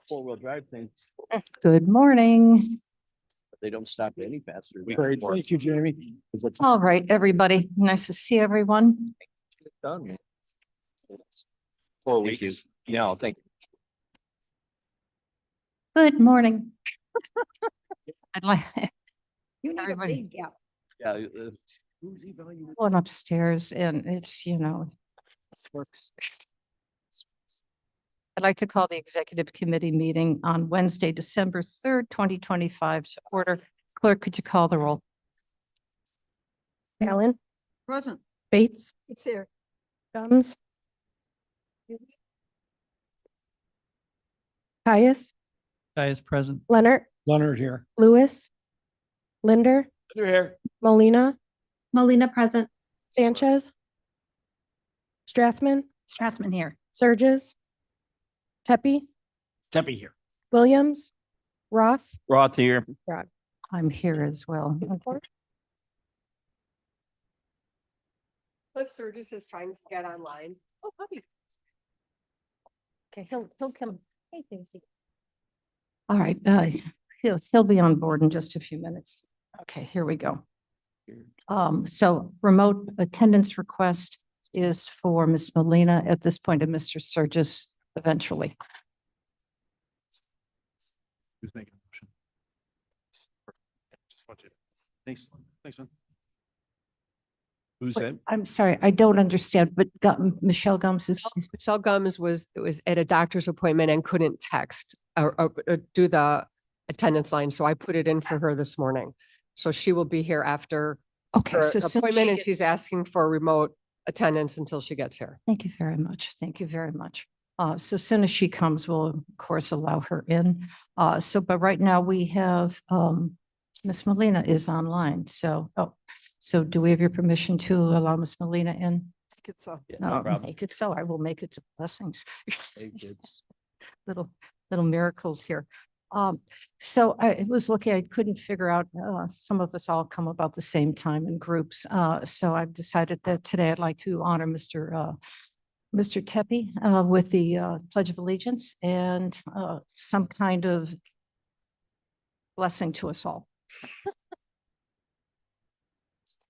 Four-wheel drive thing, Good morning. they don't stop any faster. Great, thank you, Jamie. All right, everybody. Nice to see everyone. Done. 4 weeks. No, thank you. Good morning. I'd like You need a Everybody. big gap. Yeah. Who's evaluating? going upstairs and it's, this works. I'd like to call the executive committee meeting on Wednesday, December 3rd, 2025 to order. Clerk, could you call the roll? Allen, Present. Bates, It's here. Gums. Caius, Guy is present. Leonard, Leonard here. Lewis, Linder, You're here. Molina, Molina present. Sanchez, Strathman, Strathman here. Surges, Tepe, Teppy here. Williams, Roth, Roth here. I'm here as well. Cliff Surges is trying to get online. Oh, puppy. Okay, he'll come. Hey, Daisy. All right, he'll be on board in just a few minutes. Okay, here we go. So remote attendance request is for Ms. Molina at this point and Mr. Surges eventually. Who's making a motion? Just want you. Thanks, man. Who's that? I'm sorry, I don't understand, but Michelle Gums is, Michelle Gums was at a doctor's appointment and couldn't text or do the attendance line. So I put it in for her this morning. So she will be here after okay. her So soon as she appointment and she's gets- asking for remote attendance until she gets here. Thank you very much. Thank you very much. So as soon as she comes, we'll of course allow her in. But right now we have, Ms. Molina is online. So do we have your permission to allow Ms. Molina in? So. No problem. Make it so. I will make it to blessings. Hey, kids. Little miracles here. So I was looking, I couldn't figure out, some of us all come about the same time in groups. So I've decided that today I'd like to honor Mr. Tepe, with the, Pledge of Allegiance and, some kind of blessing to us all.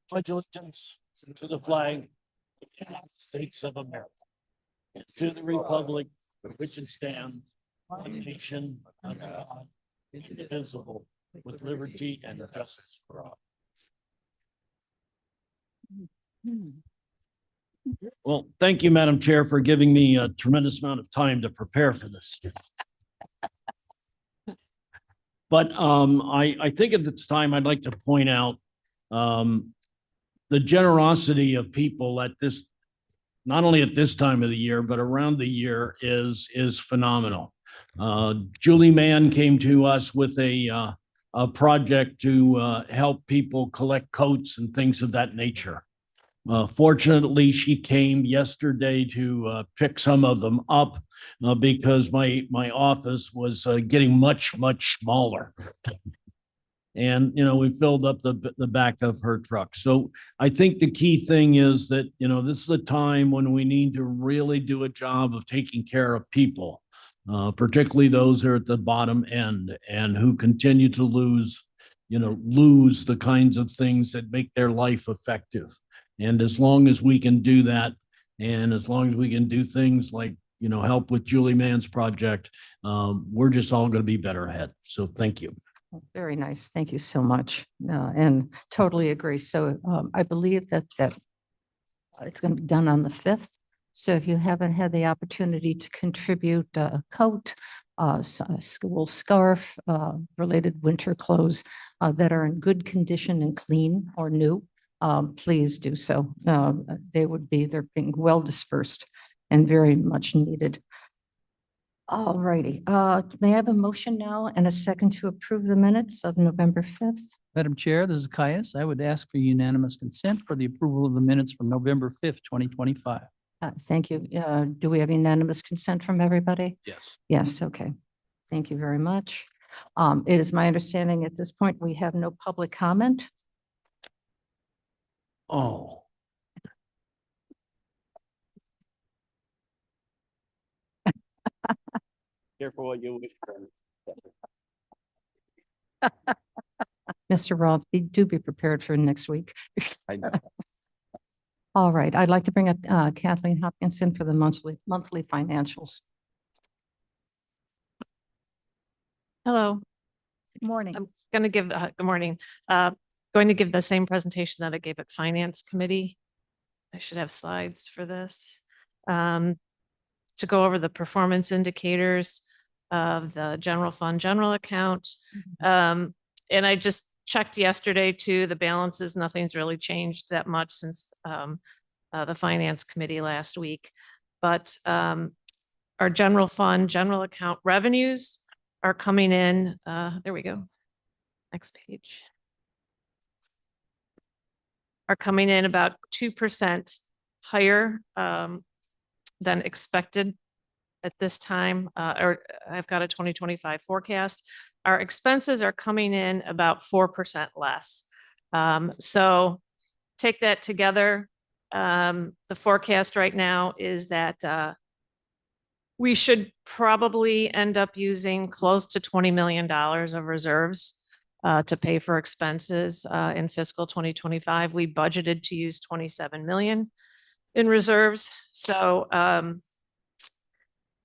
Pledge allegiance to the flag of the United States of America, and to the republic for which it stands, one nation, under God, indivisible, with liberty and justice for all. Well, thank you, Madam Chair, for giving me a tremendous amount of time to prepare for this. But I think at this time, I'd like to point out the generosity of people at this, not only at this time of the year, but around the year is phenomenal. Julie Mann came to us with a project to help people collect coats and things of that nature. Fortunately, she came yesterday to pick some of them up because my office was getting much smaller. And, we filled up the back of her truck. So I think the key thing is that, this is a time when we need to really do a job of taking care of people, particularly those who are at the bottom end and who continue to lose the kinds of things that make their life effective. And as long as we can do that, and as long as we can do things like, help with Julie Mann's project, we're just all going to be better ahead. So thank you. Very nice. Thank you so much. And totally agree. So I believe that it's going to be done on the 5th. So if you haven't had the opportunity to contribute a coat, a school scarf, related winter clothes that are in good condition and clean or new, please do so. They're being well dispersed and very much needed. All righty. May I have a motion now and a second to approve the minutes of November 5th? Madam Chair, this is Caius. I would ask for unanimous consent for the approval of the minutes from November 5th, 2025. Thank you. Do we have unanimous consent from everybody? Yes. Yes, okay. Thank you very much. It is my understanding at this point, we have no public comment. Oh. Careful what you wish for. Mr. Roth, do be prepared for next week. I know. All right, I'd like to bring up Kathleen Hopkinson for the monthly financials. Hello, Morning. I'm going to give, good morning. Going to give the same presentation that I gave at Finance Committee. I should have slides for this. To go over the performance indicators of the general fund, general account. And I just checked yesterday too, the balances, nothing's really changed that much since the Finance Committee last week. But our general fund, general account revenues are coming in, there we go. Next page. Are coming in about 2% higher than expected at this time, or I've got a 2025 forecast. Our expenses are coming in about 4% less. So take that together. The forecast right now is that we should probably end up using close to $20 million of reserves to pay for expenses in fiscal 2025. We budgeted to use 27 million in reserves. So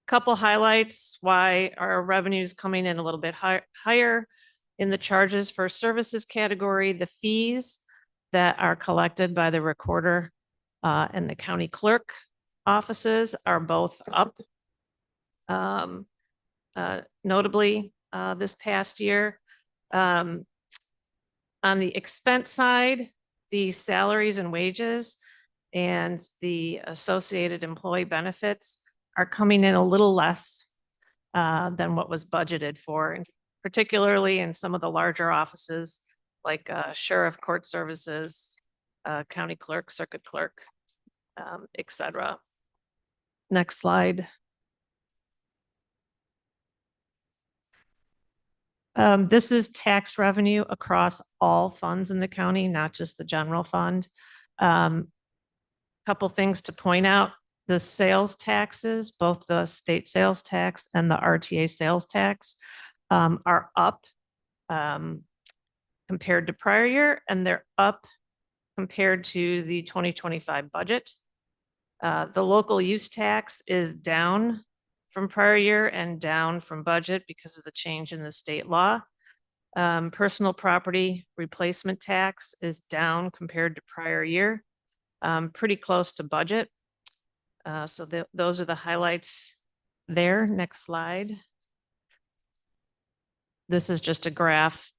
couple highlights why our revenues coming in a little bit higher in the charges for services category. The fees that are collected by the recorder and the county clerk offices are both up notably this past year. On the expense side, the salaries and wages and the associated employee benefits are coming in a little less than what was budgeted for, and particularly in some of the larger offices like sheriff, court services, county clerk, circuit clerk, et cetera. Next slide. This is tax revenue across all funds in the county, not just the general fund. Couple things to point out. The sales taxes, both the state sales tax and the RTA sales tax are up compared to prior year, and they're up compared to the 2025 budget. The local use tax is down from prior year and down from budget because of the change in the state law. Personal property replacement tax is down compared to prior year, pretty close to budget. So those are the highlights there. Next slide. This is just a graph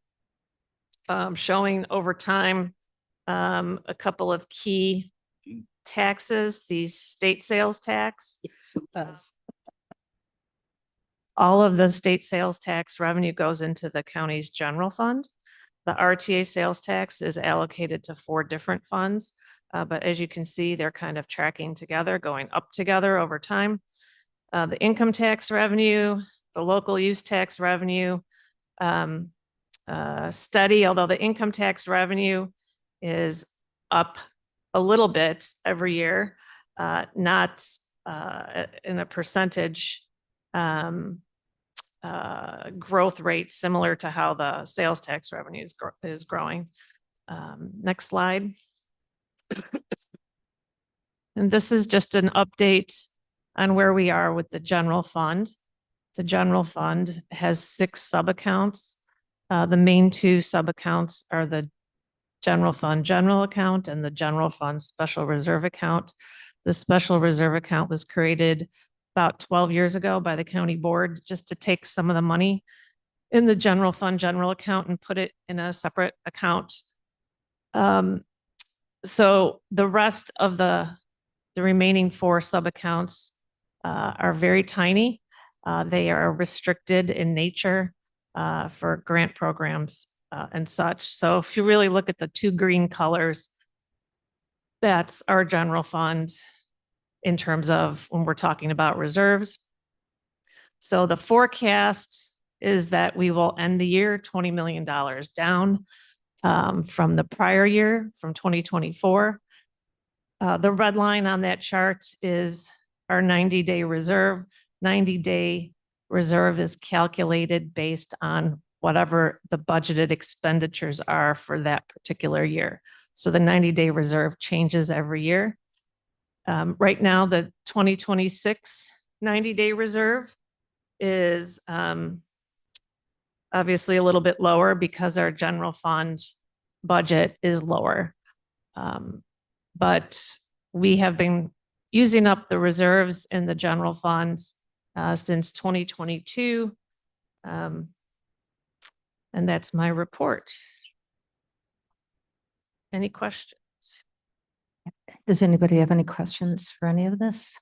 showing over time a couple of key taxes. The state sales tax. Yes, it does. All of the state sales tax revenue goes into the county's general fund. The RTA sales tax is allocated to 4 different funds. But as you can see, they're kind of tracking together, going up together over time. The income tax revenue, the local use tax revenue, steady, although the income tax revenue is up a little bit every year, not in a percentage growth rate similar to how the sales tax revenue is growing. Next slide. And this is just an update on where we are with the general fund. The general fund has 6 sub-accounts. The main 2 sub-accounts are the general fund general account and the general fund special reserve account. The special reserve account was created about 12 years ago by the county board just to take some of the money in the general fund general account and put it in a separate account. So the rest of the remaining 4 sub-accounts are very tiny. They are restricted in nature for grant programs and such. So if you really look at the 2 green colors, that's our general fund in terms of when we're talking about reserves. So the forecast is that we will end the year $20 million down from the prior year, from 2024. The red line on that chart is our 90-day reserve. 90-day reserve is calculated based on whatever the budgeted expenditures are for that particular year. So the 90-day reserve changes every year. Right now, the 2026 90-day reserve is obviously a little bit lower because our general fund budget is lower. But we have been using up the reserves in the general funds since 2022. And that's my report. Any questions? Does anybody have any questions for any of this?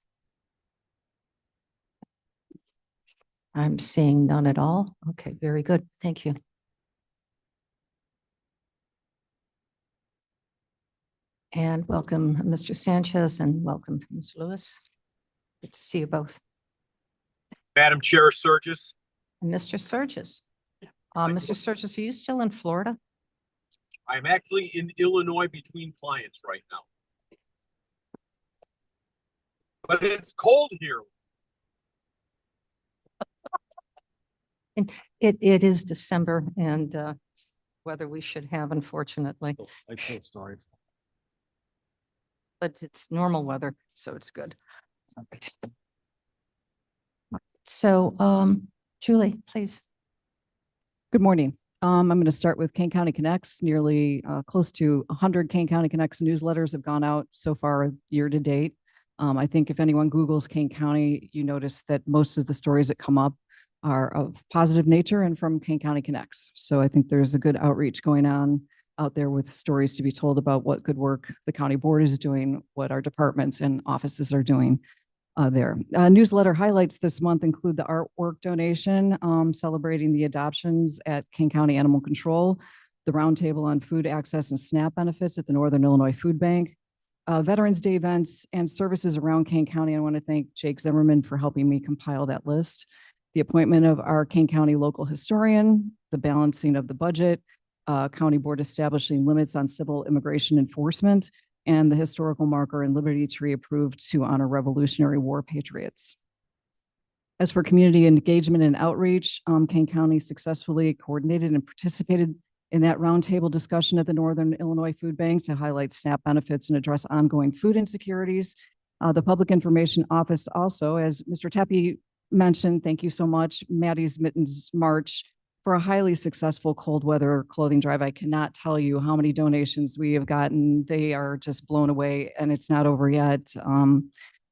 I'm seeing none at all. Okay, very good. Thank you. And welcome, Mr. Sanchez, and welcome, Ms. Lewis. Good to see you both. Madam Chair Surges, And Mr. Surges. Mr. Surges, are you still in Florida? I'm actually in Illinois between clients right now. But it's cold here. It is December and weather we should have, unfortunately, I feel sorry. but it's normal weather, so it's good. All right. So, Julie, please. Good morning. I'm going to start with Kane County Connects. Nearly close to 100 Kane County Connects newsletters have gone out so far year to date. I think if anyone Googles Kane County, you notice that most of the stories that come up are of positive nature and from Kane County Connects. So I think there's a good outreach going on out there with stories to be told about what good work the county board is doing, what our departments and offices are doing there. Newsletter highlights this month include the artwork donation, celebrating the adoptions at Kane County Animal Control, the roundtable on food access and SNAP benefits at the Northern Illinois Food Bank, Veterans Day events and services around Kane County. I want to thank Jake Zimmerman for helping me compile that list. The appointment of our Kane County local historian, the balancing of the budget, county board establishing limits on civil immigration enforcement, and the historical marker and Liberty Tree approved to honor Revolutionary War patriots. As for community engagement and outreach, Kane County successfully coordinated and participated in that roundtable discussion at the Northern Illinois Food Bank to highlight SNAP benefits and address ongoing food insecurities. The Public Information Office also, as Mr. Tepe mentioned, thank you so much, Maddie's Mittens March for a highly successful cold weather clothing drive. I cannot tell you how many donations we have gotten. They are just blown away and it's not over yet.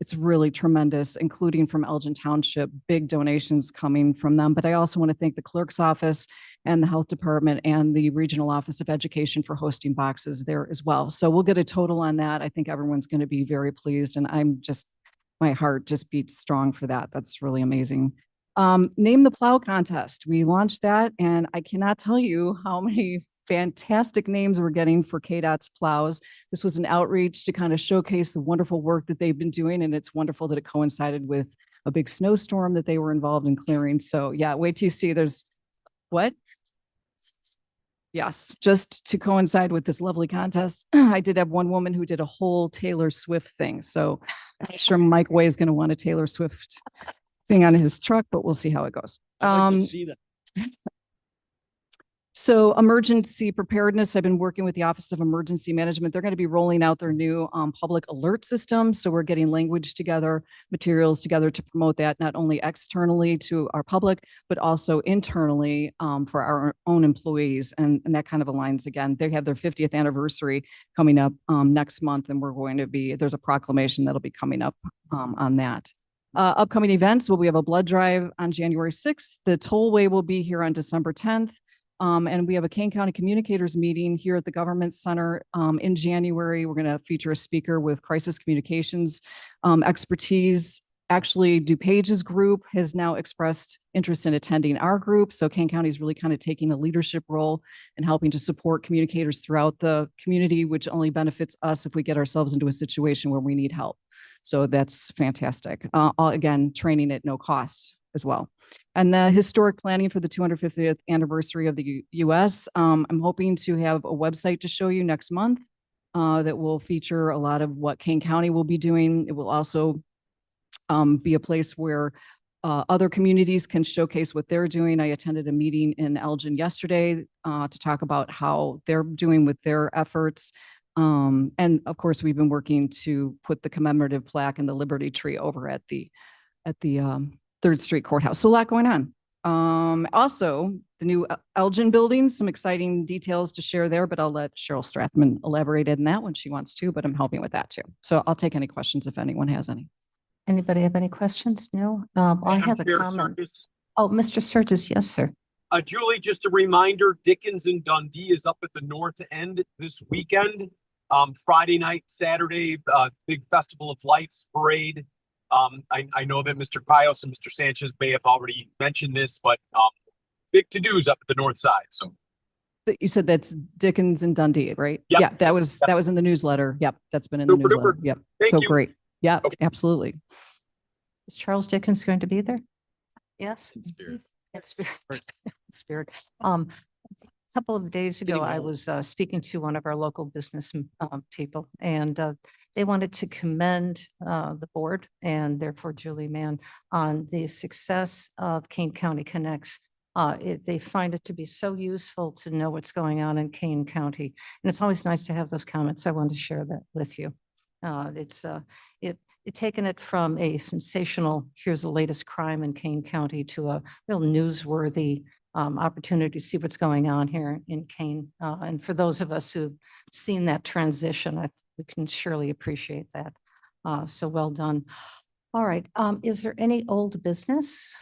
It's really tremendous, including from Elgin Township, big donations coming from them. But I also want to thank the clerk's office and the health department and the regional office of education for hosting boxes there as well. So we'll get a total on that. I think everyone's going to be very pleased and I'm just, my heart just beats strong for that. That's really amazing. Name the Plow contest. We launched that and I cannot tell you how many fantastic names we're getting for KDOT's plows. This was an outreach to kind of showcase the wonderful work that they've been doing. And it's wonderful that it coincided with a big snowstorm that they were involved in clearing. So yeah, wait till you see there's what? Yes, just to coincide with this lovely contest, I did have one woman who did a whole Taylor Swift thing. So I'm sure Mike Way is going to want a Taylor Swift thing on his truck, but we'll see how it goes. I'd like to see that. So emergency preparedness, I've been working with the Office of Emergency Management. They're going to be rolling out their new public alert system. So we're getting language together, materials together to promote that, not only externally to our public, but also internally for our own employees. And that kind of aligns again. They have their 50th anniversary coming up next month. And we're going to be, there's a proclamation that'll be coming up on that. Upcoming events, well, we have a blood drive on January 6th. The tollway will be here on December 10th. And we have a Kane County Communicators meeting here at the Government Center in January. We're going to feature a speaker with crisis communications expertise. Actually, DuPage's group has now expressed interest in attending our group. So Kane County is really kind of taking a leadership role and helping to support communicators throughout the community, which only benefits us if we get ourselves into a situation where we need help. So that's fantastic. Again, training at no cost as well. And the historic planning for the 250th anniversary of the US. I'm hoping to have a website to show you next month that will feature a lot of what Kane County will be doing. It will also be a place where other communities can showcase what they're doing. I attended a meeting in Elgin yesterday to talk about how they're doing with their efforts. And of course, we've been working to put the commemorative plaque and the Liberty Tree over at the 3rd Street Courthouse. So a lot going on. Also, the new Elgin building, some exciting details to share there, but I'll let Cheryl Strathman elaborate on that when she wants to, but I'm helping with that too. So I'll take any questions if anyone has any. Anybody have any questions? No? I Madam have a Chair, comment. Circus. Oh, Mr. Sturgis, yes, sir. Julie, just a reminder, Dickens and Dundee is up at the North End this weekend. Friday night, Saturday, big Festival of Lights parade. I know that Mr. Pios and Mr. Sanchez may have already mentioned this, but big to-dos up at the north side. So You said that's Dickens and Dundee, right? Yep. Yeah, that was in the newsletter. Yep, that's been in the Super duper. newsletter. Yep. Thank So you. great. Yeah, Okay. absolutely. Is Charles Dickens going to be there? Yes. spirit. In spirit. In spirit. A couple of days ago, I was speaking to one of our local business people, and they wanted to commend the board and therefore Julie Mann on the success of Kane County Connects. They find it to be so useful to know what's going on in Kane County. And it's always nice to have those comments. I wanted to share that with you. It taken it from a sensational, here's the latest crime in Kane County, to a real newsworthy opportunity to see what's going on here in Kane. And for those of us who've seen that transition, we can surely appreciate that. So well done. All right. Is there any old business?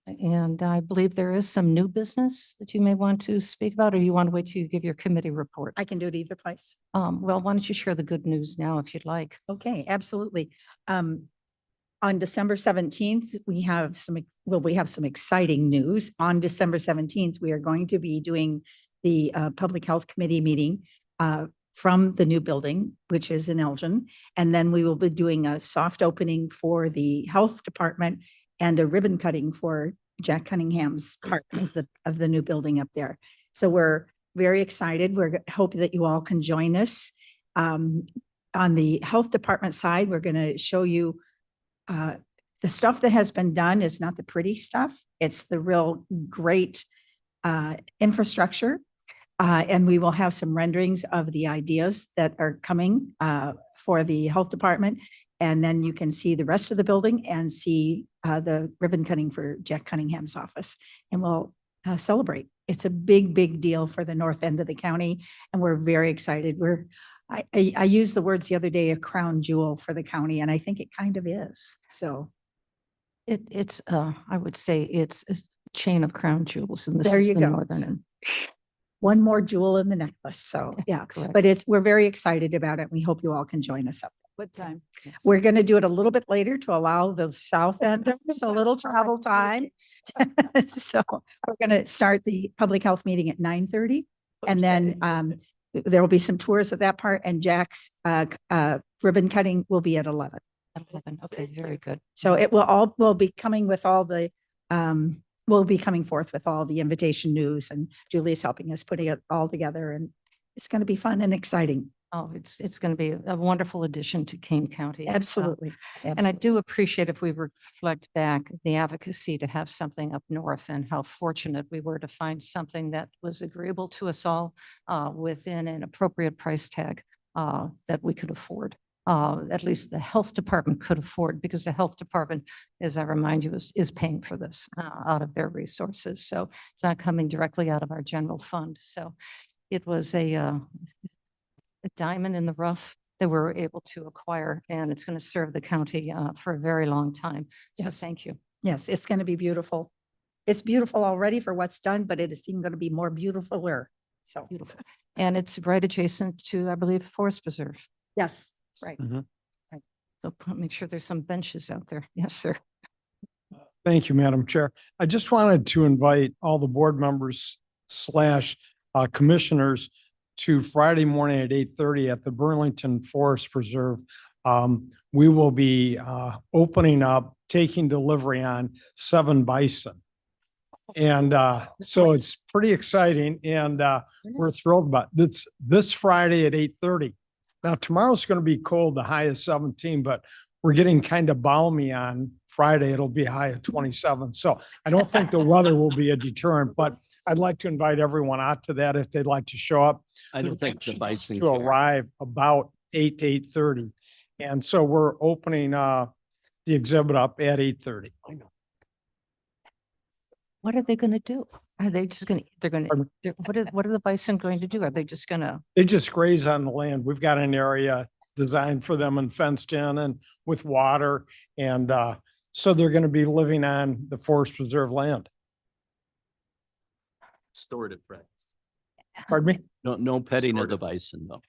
And I believe there is some new business that you may want to speak about, or you want to wait till you give your committee report? I can do it either place. Well, why don't you share the good news now if you'd like? Okay, absolutely. On December 17th, we have some exciting news. On December 17th, we are going to be doing the Public Health Committee meeting from the new building, which is in Elgin. And then we will be doing a soft opening for the Health Department and a ribbon cutting for Jack Cunningham's part of the new building up there. So we're very excited. We're hoping that you all can join us. On the Health Department side, we're going to show you the stuff that has been done is not the pretty stuff. It's the real great infrastructure. And we will have some renderings of the ideas that are coming for the Health Department. And then you can see the rest of the building and see the ribbon cutting for Jack Cunningham's office. And we'll celebrate. It's a big, big deal for the north end of the county. And we're very excited. I used the words the other day, a crown jewel for the county, and I think it kind of is. So It's I would say it's a chain of crown jewels, and this There is you the go. northern end. one more jewel in the necklace. So yeah, Correct. but we're very excited about it. We hope you all can join us up. What time? Yes. We're going to do it a little bit later to allow the south end a little travel time. So we're going to start the public health meeting at 9:30. And then there will be some tours of that part, and Jack's ribbon cutting will be at 11. At 11. Okay, very good. So we'll be coming with all the, we'll be coming forth with all the invitation news, and Julie's helping us putting it all together, and it's going to be fun and exciting. Oh, it's going to be a wonderful addition to Kane County. Absolutely. And I do appreciate, if we reflect back, the advocacy to have something up north, and how fortunate we were to find something that was agreeable to us all within an appropriate price tag that we could afford. At least the health department could afford, because the health department, as I remind you, is paying for this out of their resources. So it's not coming directly out of our general fund. So it was a diamond in the rough that we were able to acquire, and it's going to serve the county for a very long time. So Yes. thank you. Yes, it's going to be beautiful. It's beautiful already for what's done, but it is even going to be more beautifuler. So Beautiful. And it's right adjacent to, I believe, Forest Preserve. yes, right. So make sure there's some benches out there. Yes, sir. Thank you, Madam Chair. I just wanted to invite all the board members / commissioners to Friday morning at 8:30 at the Burlington Forest Preserve. We will be opening up, taking delivery on 7 bison. And so it's pretty exciting, and we're thrilled about it. This Friday at 8:30. Now, tomorrow's going to be cold, the high is 17, but we're getting kind of balmy on Friday. It'll be a high of 27. So I don't think the weather will be a deterrent, but I'd like to invite everyone out to that if they'd like to show up. I don't think the bison. To arrive about 8 to 8:30. And so we're opening the exhibit up at 8:30. What are they going to do? Are they just going to, they're going to, Pardon? what are the bison going to do? Are they just going to? They just graze on the land. We've got an area designed for them and fenced in and with water. And so they're going to be living on the forest preserve land. Restorative practice. Pardon me? No petting of the bison though.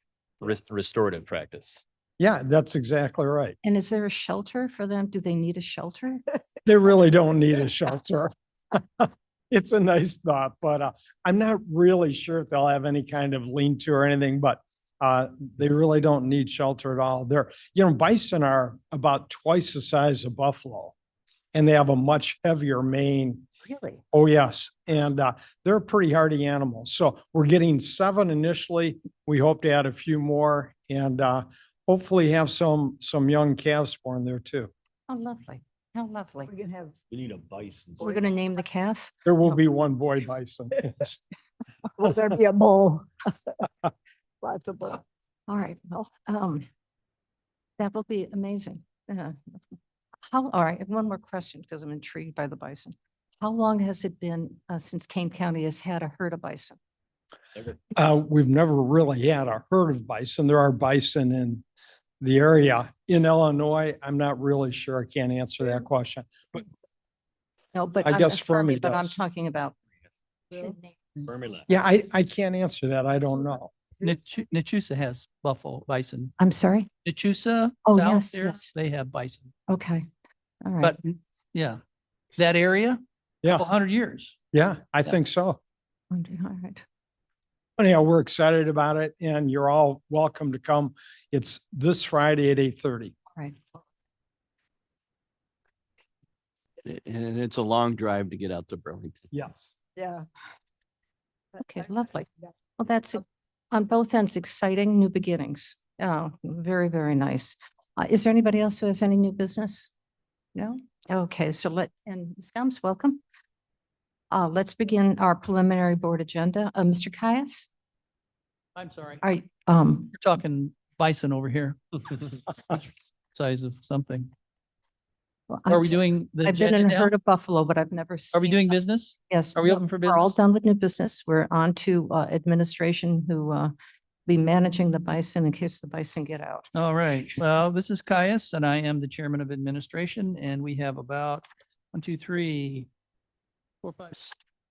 Restorative practice. Yeah, that's exactly right. And is there a shelter for them? Do they need a shelter? They really don't need a shelter. It's a nice thought, but I'm not really sure if they'll have any kind of lean-to or anything, but they really don't need shelter at all. Bison are about twice the size of buffalo, and they have a much heavier mane. Really? Oh, yes. And they're pretty hardy animals. So we're getting 7 initially. We hope to add a few more and hopefully have some young calves born there too. How lovely. How lovely. We're gonna have. We need a bison. We're going to name the calf? There will be one boy bison. Will there be a bull? Lots of bull. All right, well, that will be amazing. All right, I have one more question because I'm intrigued by the bison. How long has it been since Kane County has had a herd of bison? We've never really had a herd of bison. There are bison in the area. In Illinois, I'm not really sure. I can't answer that question. But No, but I I'm- guess Fermi but I'm does. talking about. yeah, I can't answer that. I don't know. Nechusa has buffalo bison. I'm sorry? Nechusa, Oh, south yes, there, yes. they have bison. Okay, all right. But yeah, that area, Yeah, couple 100 years. yeah, I think so. All right. Anyhow, we're excited about it and you're all welcome to come. It's this Friday at 8:30. Right. And it's a long drive to get out to Burlington. Yes. Yeah. Okay, lovely. Well, that's on both ends, exciting new beginnings. Oh, very, very nice. Is there anybody else who has any new business? No? Okay, so and Ms. Gums, welcome. Let's begin our preliminary board agenda. Mr. Caius? I'm sorry. All right, You're talking bison over here. Size of something. well, Are I'm we so- doing the I've been agenda in a now? herd of buffalo, but I've never. Are we seen doing them. business? Yes. Are we no, open for We're all business? done with new business. We're on to administration who be managing the bison in case the bison get out. All right. Well, this is Caius and I am the chairman of administration and we have about 1, 2, 3, 4, 5,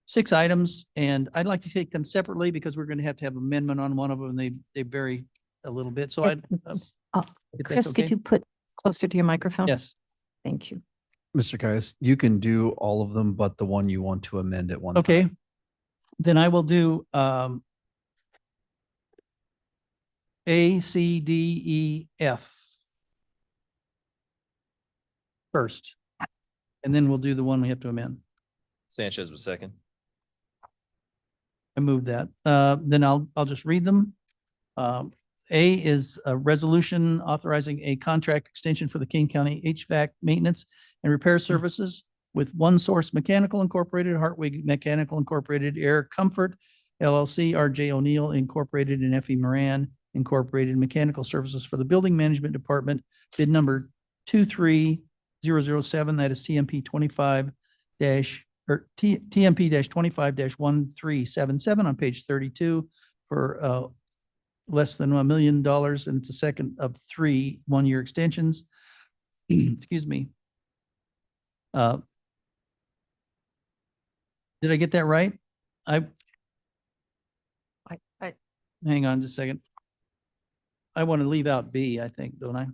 6 items. And I'd like to take them separately because we're going to have amendment on one of them. They vary a little bit. So I'd. if that's Chris, could okay? you put closer to your microphone? Yes. Thank you. Mr. Caius, you can do all of them, but the one you want to amend at one. Okay. time. Then I will do A, C, D, E, F first. And then we'll do the one we have to amend. Sanchez was second. I moved that. Then I'll just read them. A is a resolution authorizing a contract extension for the King County HVAC maintenance and repair services with One Source Mechanical Incorporated, Hartwig Mechanical Incorporated, Air Comfort LLC, RJ O'Neill Incorporated, and Effie Moran Incorporated Mechanical Services for the Building Management Department. Bid number 23007, that is TMP 25 TMP 25-1377 on page 32 for less than $1 million, and it's a second of 3 one-year extensions. Excuse me. Did I get that right? I Hang on just a second. I want to leave out B, I think, don't I?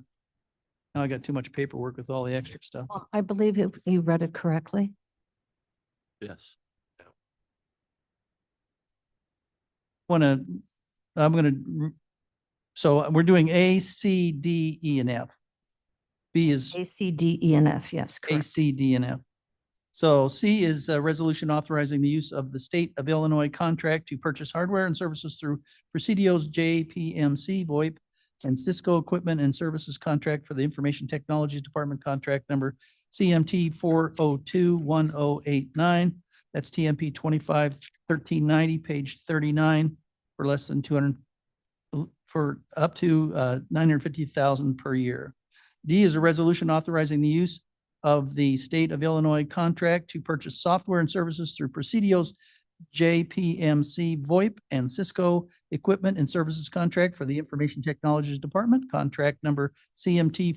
Now I got too much paperwork with all the extra stuff. I believe you read it correctly. Yes. So we're doing A, C, D, E, and F. B is A, C, D, E, and F. Yes, A, correct. C, D, and F. So C is a resolution authorizing the use of the state of Illinois contract to purchase hardware and services through Presidio's JPMC VoIP and Cisco Equipment and Services Contract for the Information Technologies Department Contract Number CMT 4021089. That's TMP 251390, page 39, for less than 200, for up to 950,000 per year. D is a resolution authorizing the use of the State of Illinois contract to purchase software and services through Presidio's JPMC VoIP and Cisco Equipment and Services Contract for the Information Technologies Department, contract number CMT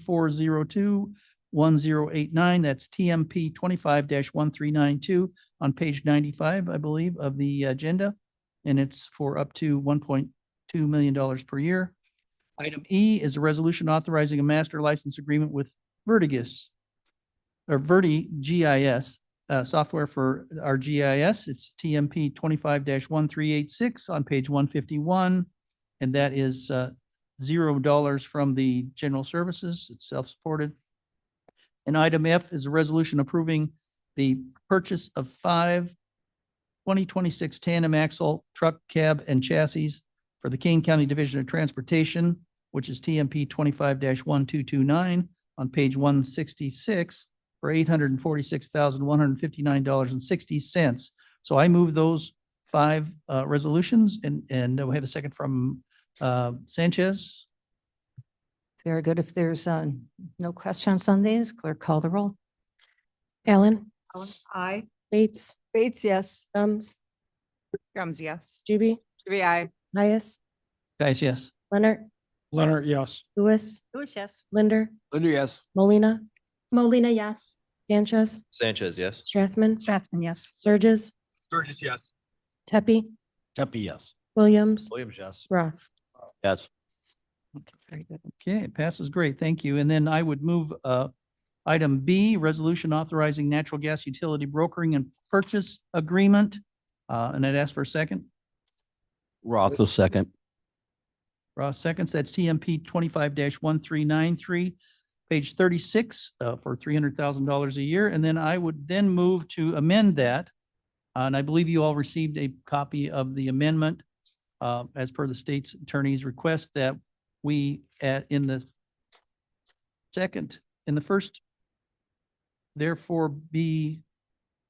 4021089. That's TMP 25-1392 on page 95, I believe, of the agenda. And it's for up to $1.2 million per year. Item E is a resolution authorizing a master license agreement with Vertigus or Verti GIS, software for our GIS. It's TMP 25-1386 on page 151. And that is $0 from the general services. It's self-supported. And item F is a resolution approving the purchase of 5 2026 tandem axle truck cab and chassis for the Kane County Division of Transportation, which is TMP 25-1229 on page 166 for $846,159.60. So I move those 5 resolutions, and we have a second from Sanchez. Very good. If there's no questions on these, clerk call the roll. Allen, Aye. Bates, Bates, yes. Gums, Gums, yes. Juby, Juby, I. Caius, Guys, yes. Leonard, Leonard, yes. Lewis, Lewis, yes. Linder, Linder, yes. Molina, Molina, yes. Sanchez, Sanchez, yes. Strathman, Strathman, yes. Surges, Sturgis, yes. Tepe, Tepe, yes. Williams, Williams, yes. Roth. Yes. Okay, very good. Okay, it passes. Great. Thank you. And then I would move item B, resolution authorizing natural gas utility brokering and purchase agreement. And I'd ask for a second. Roth will second. Ross seconds. That's TMP 25-1393, page 36, for $300,000 a year. And then I would then move to amend that. And I believe you all received a copy of the amendment as per the state's attorney's request that we in the first, therefore be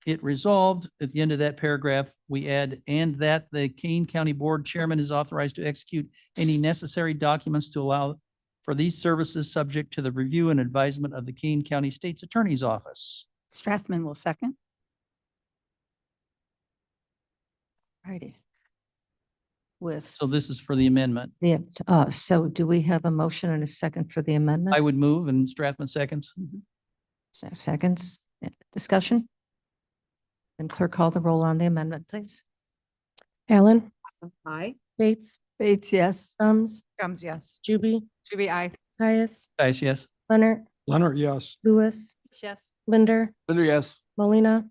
it resolved, at the end of that paragraph, we add, and that the Kane County Board Chairman is authorized to execute any necessary documents to allow for these services subject to the review and advisement of the Kane County State's Attorney's Office. Strathman will second. Righty. With So this is for the amendment. so do we have a motion and a second for the amendment? I would move and Strathman seconds. Seconds, discussion? And clerk call the roll on the amendment, please. Allen, Aye. Bates, Bates, yes. Gums, Gums, yes. Juby, Juby, I. Caius, Guys, yes. Leonard, Leonard, yes. Lewis, Yes. Linder, Linder, yes. Molina,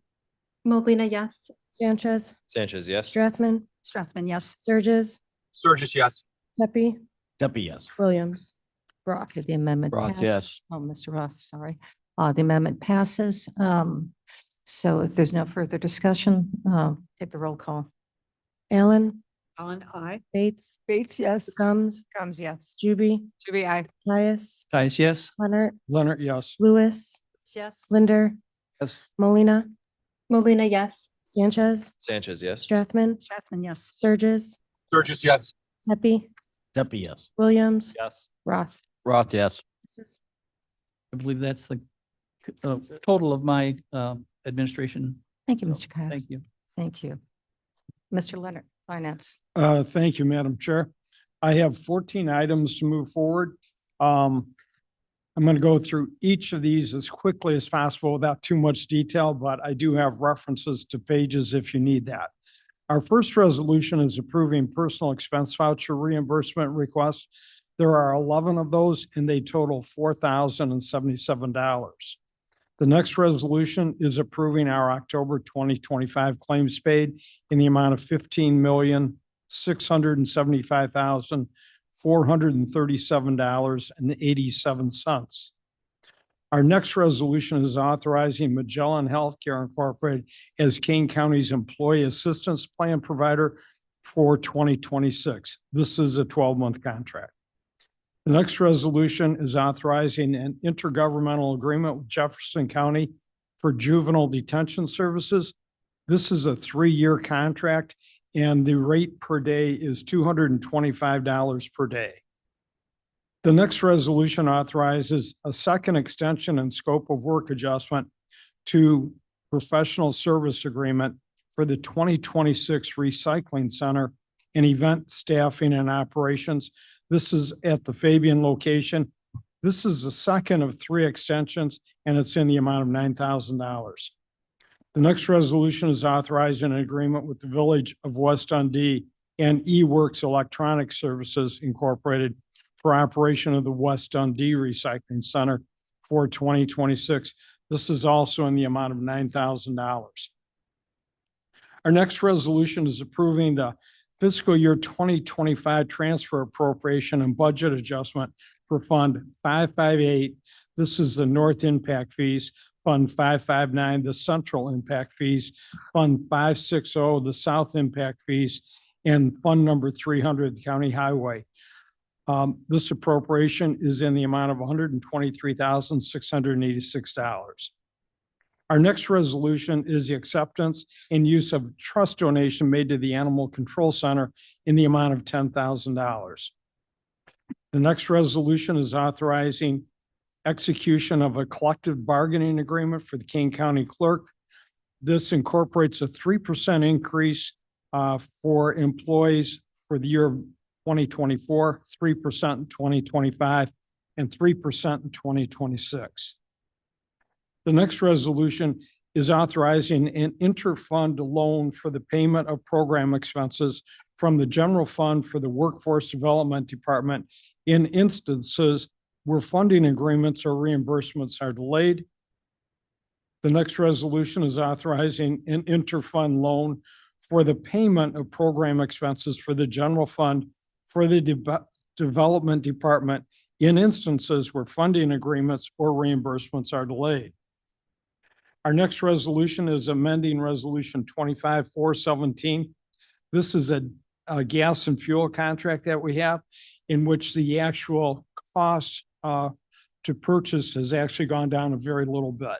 Molina, yes. Sanchez, Sanchez, yes. Strathman, Strathman, yes. Surges, Sturgis, yes. Tepe, Tepe, yes. Williams. Roth. Okay, the amendment Roth, passes. yes. Oh, Mr. Roth, sorry. The amendment passes. So if there's no further discussion, take the roll call. Allen, Allen, aye. Bates, Bates, yes. Gums, Gums, yes. Juby, Juby, I. Caius, Guys, yes. Leonard, Leonard, yes. Lewis, Yes. Linder, Yes. Molina, Molina, yes. Sanchez, Sanchez, yes. Strathman, Strathman, yes. Surges, Sturgis, yes. Tepe, Tepe, yes. Williams, Yes. Roth. Roth, yes. I believe that's the total of my administration. Thank you, So, Mr. Caius. Thank you. Thank you. Mr. Leonard, Finance. Thank you, Madam Chair. I have 14 items to move forward. I'm going to go through each of these as quickly as possible without too much detail, but I do have references to pages if you need that. Our first resolution is approving personal expense voucher reimbursement requests. There are 11 of those and they total $4,077. The next resolution is approving our October 2025 claims paid in the amount of $15,675,437.87. Our next resolution is authorizing Magellan Healthcare Incorporated as Kane County's employee assistance plan provider for 2026. This is a 12-month contract. The next resolution is authorizing an intergovernmental agreement with Jefferson County for juvenile detention services. This is a 3-year contract and the rate per day is $225 per day. The next resolution authorizes a second extension and scope of work adjustment to professional service agreement for the 2026 recycling center and event staffing and operations. This is at the Fabian location. This is the second of 3 extensions and it's in the amount of $9,000. The next resolution is authorizing an agreement with the Village of West Dundee and eWorks Electronic Services Incorporated for operation of the West Dundee Recycling Center for 2026. This is also in the amount of $9,000. Our next resolution is approving the fiscal year 2025 transfer appropriation and budget adjustment for Fund 558. This is the North Impact Fees. Fund 559, the Central Impact Fees. Fund 560, the South Impact Fees. And Fund number 300, the County Highway. This appropriation is in the amount of $123,686. Our next resolution is the acceptance and use of trust donation made to the Animal Control Center in the amount of $10,000. The next resolution is authorizing execution of a collective bargaining agreement for the Kane County Clerk. This incorporates a 3% increase for employees for the year of 2024, 3% in 2025, and 3% in 2026. The next resolution is authorizing an interfund loan for the payment of program expenses from the general fund for the Workforce Development Department in instances where funding agreements or reimbursements are delayed. The next resolution is authorizing an interfund loan for the payment of program expenses for the general fund for the Development Department in instances where funding agreements or reimbursements are delayed. Our next resolution is amending Resolution 25-417. This is a gas and fuel contract that we have in which the actual cost to purchase has actually gone down a very little bit.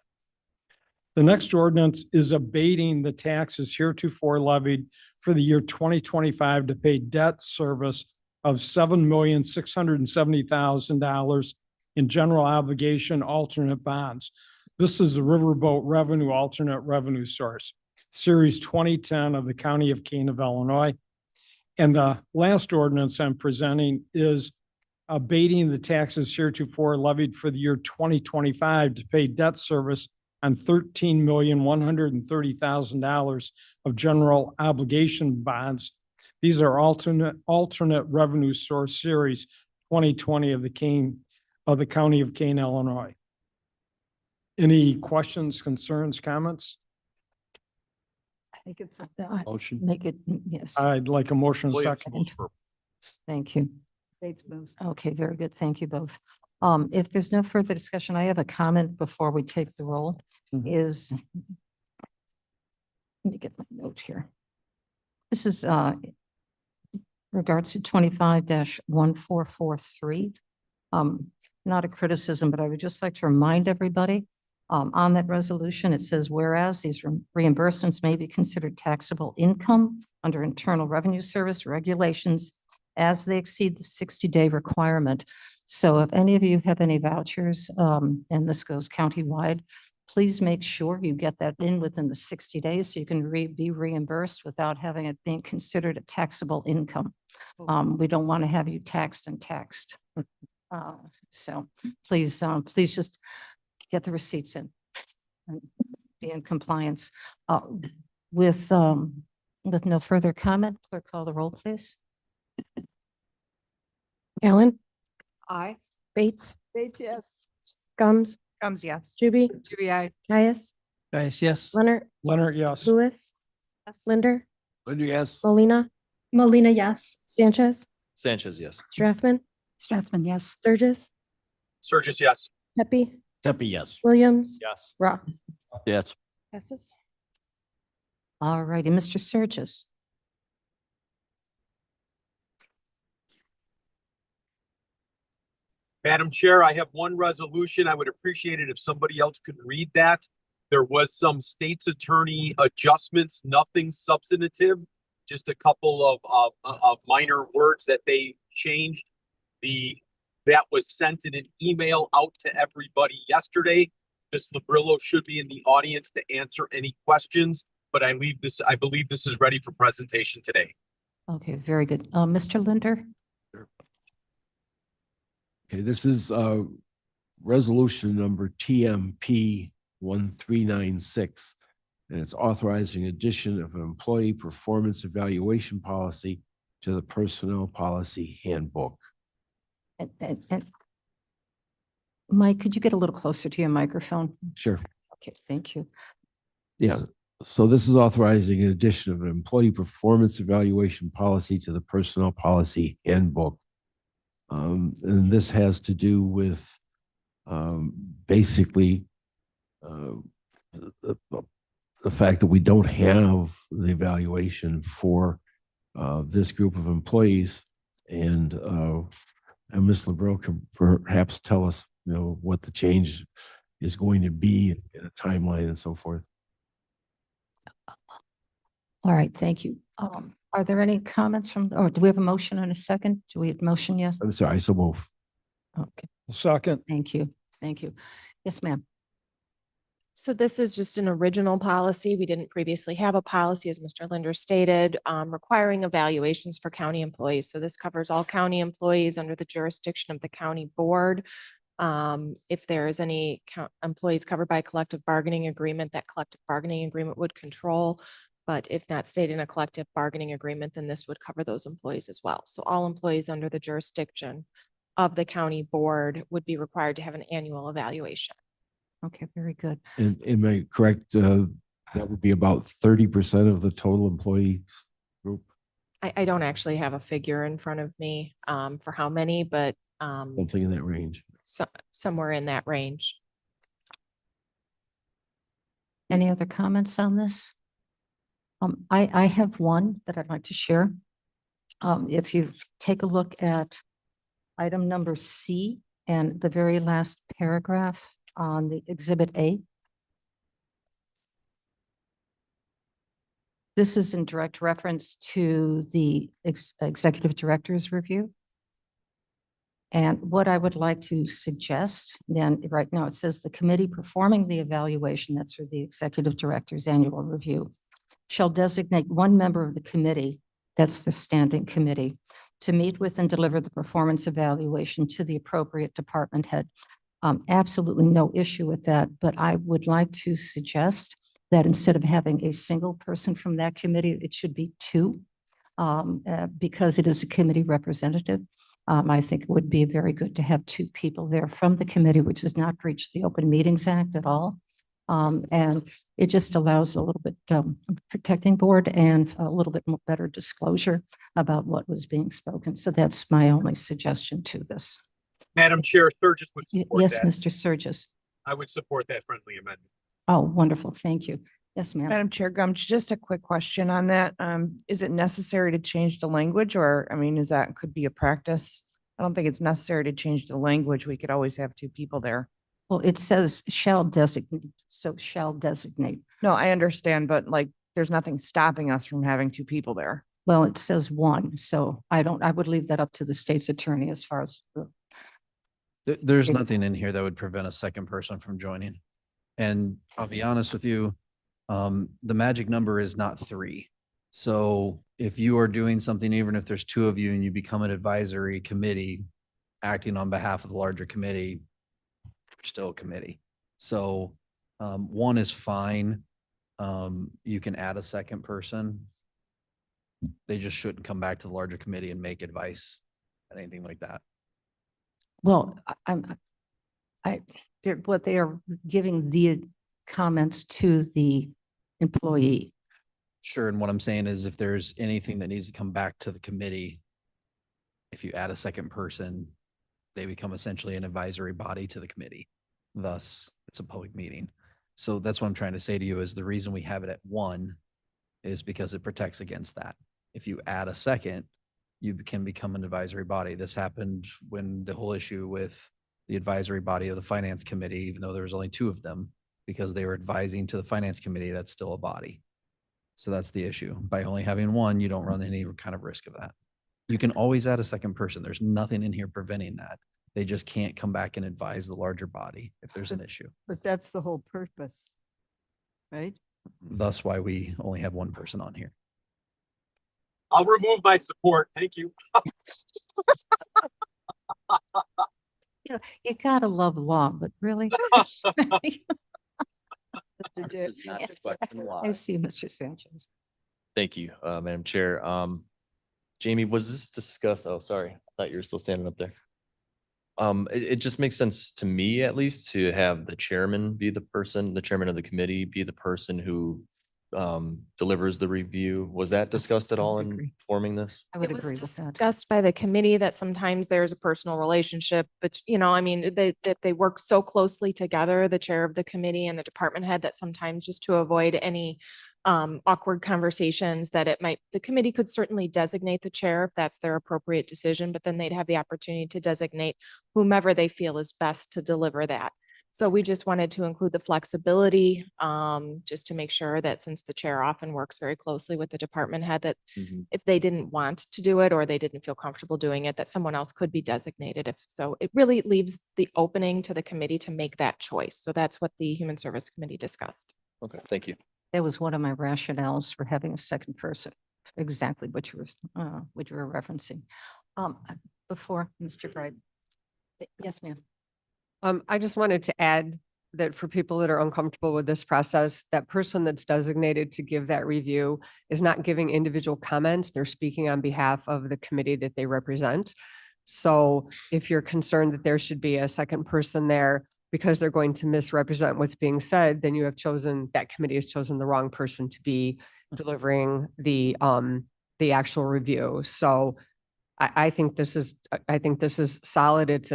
The next ordinance is abating the taxes heretofore levied for the year 2025 to pay debt service of $7,670,000 in general obligation alternate bonds. This is the Riverboat Revenue Alternate Revenue Source, Series 2010 of the County of Kane of Illinois. And the last ordinance I'm presenting is abating the taxes heretofore levied for the year 2025 to pay debt service on $13,130,000 of general obligation bonds. These are alternate revenue source series 2020 of the County of Kane, Illinois. Any questions, concerns, comments? I think it's, Motion. make it, yes. I'd like a motion second. Thank you. Okay, very good. Thank you both. If there's no further discussion, I have a comment before we take the roll is, let me get my note here. This is regards to 25-1443. Not a criticism, but I would just like to remind everybody on that resolution, it says, whereas these reimbursements may be considered taxable income under Internal Revenue Service regulations as they exceed the 60-day requirement. So if any of you have any vouchers, and this goes countywide, please make sure you get that in within the 60 days so you can be reimbursed without having it being considered a taxable income. We don't want to have you taxed and taxed. So please, please just get the receipts in and be in compliance. With no further comment, clerk call the roll, please. Allen, Aye. Bates, Bates, yes. Gums, Gums, yes. Juby, Juby, I. Caius, Guys, yes. Leonard, Leonard, yes. Lewis, Linder, Yes. Molina, Molina, yes. Sanchez, Sanchez, yes. Strathman, Strathman, yes. Sturgis, Sturgis, yes. Pepe, Pepe, yes. Williams, Yes. Rock. Yes. Passes. All righty, Mr. Sturgis. Madam Chair, I have one resolution. I would appreciate it if somebody else could read that. There was some state's attorney adjustments, nothing substantive, just a couple of minor words that they changed. That was sent in an email out to everybody yesterday. Ms. Labrillo should be in the audience to answer any questions, but I believe this is ready for presentation today. Okay, very good. Mr. Linder? Okay, this is resolution number TMP 1396. And it's authorizing addition of an employee performance evaluation policy to the personnel policy handbook. And Mike, could you get a little closer to your microphone? Sure. Okay, thank you. Yeah, so this is authorizing an addition of an employee performance evaluation policy to the personnel policy handbook. And this has to do with basically the fact that we don't have the evaluation for this group of employees. And Ms. Labrillo can perhaps tell us, what the change is going to be in a timeline and so forth. All right, thank you. Are there any comments or do we have a motion and a second? Do we have motion? Yes? I'm sorry, so move. Okay, Second. thank you. Thank you. Yes, ma'am. So this is just an original policy. We didn't previously have a policy, as Mr. Linder stated, requiring evaluations for county employees. So this covers all county employees under the jurisdiction of the county board. If there is any employees covered by a collective bargaining agreement, that collective bargaining agreement would control. But if not stated in a collective bargaining agreement, then this would cover those employees as well. So all employees under the jurisdiction of the county board would be required to have an annual evaluation. Okay, very good. And am I correct? That would be about 30% of the total employee group, I don't actually have a figure in front of me for how many, but something in that range. somewhere in that range. Any other comments on this? I have one that I'd like to share. If you take a look at item number C and the very last paragraph on the Exhibit A. This is in direct reference to the executive director's review. And what I would like to suggest, then right now it says the committee performing the evaluation, that's for the executive director's annual review, shall designate one member of the committee, that's the standing committee, to meet with and deliver the performance evaluation to the appropriate department head. Absolutely no issue with that, but I would like to suggest that instead of having a single person from that committee, it should be two, because it is a committee representative. I think it would be very good to have two people there from the committee, which does not breach the Open Meetings Act at all. And it just allows a little bit protecting board and a little bit more better disclosure about what was being spoken. So that's my only suggestion to this. Madam Chair, Sturgis would support Yes, that. Mr. Sturgis. I would support that friendly amendment. Oh, wonderful. Thank you. Yes, ma'am. Madam Chair Gumch, just a quick question on that. Is it necessary to change the language or, is that could be a practice? I don't think it's necessary to change the language. We could always have two people there. Well, it says shall designate, so shall designate. No, I understand, but there's nothing stopping us from having two people there. Well, it says one, so I would leave that up to the state's attorney as far as. There's nothing in here that would prevent a second person from joining. And I'll be honest with you, the magic number is not 3. So if you are doing something, even if there's 2 of you and you become an advisory committee acting on behalf of the larger committee, you're still a committee. So 1 is fine. You can add a second person. They just shouldn't come back to the larger committee and make advice or anything like that. Well, what they are giving the comments to the employee. Sure. And what I'm saying is if there's anything that needs to come back to the committee, if you add a second person, they become essentially an advisory body to the committee. Thus, it's a public meeting. So that's what I'm trying to say to you is the reason we have it at 1 is because it protects against that. If you add a second, you can become an advisory body. This happened when the whole issue with the advisory body of the finance committee, even though there was only two of them, because they were advising to the finance committee, that's still a body. So that's the issue. By only having one, you don't run any kind of risk of that. You can always add a second person. There's nothing in here preventing that. They just can't come back and advise the larger body if there's an issue. But that's the whole purpose, right? Thus why we only have one person on here. I'll remove my support. Thank you. You know, you gotta love law, but really? This is not the question why. I see, Mr. Sanchez. Thank you, Madam Chair. Jamie, was this discussed? Oh, sorry. I thought you were still standing up there. It just makes sense to me, at least, to have the chairman be the person, the chairman of the committee be the person who delivers the review. Was that discussed at all in forming this? I would It was agree with that. discussed by the committee that sometimes there's a personal relationship, but I mean, that they work so closely together, the chair of the committee and the department head, that sometimes just to avoid any awkward conversations that the committee could certainly designate the chair if that's their appropriate decision, but then they'd have the opportunity to designate whomever they feel is best to deliver that. So we just wanted to include the flexibility, just to make sure that since the chair often works very closely with the department head, that if they didn't want to do it or they didn't feel comfortable doing it, that someone else could be designated. If so, it really leaves the opening to the committee to make that choice. So that's what the Human Service Committee discussed. Okay, thank you. That was one of my rationales for having a second person, exactly what you were referencing. Before, Mr. Bright. Yes, ma'am. I just wanted to add that for people that are uncomfortable with this process, that person that's designated to give that review is not giving individual comments. They're speaking on behalf of the committee that they represent. So if you're concerned that there should be a second person there because they're going to misrepresent what's being said, then that committee has chosen the wrong person to be delivering the actual review. So I think this is solid. It's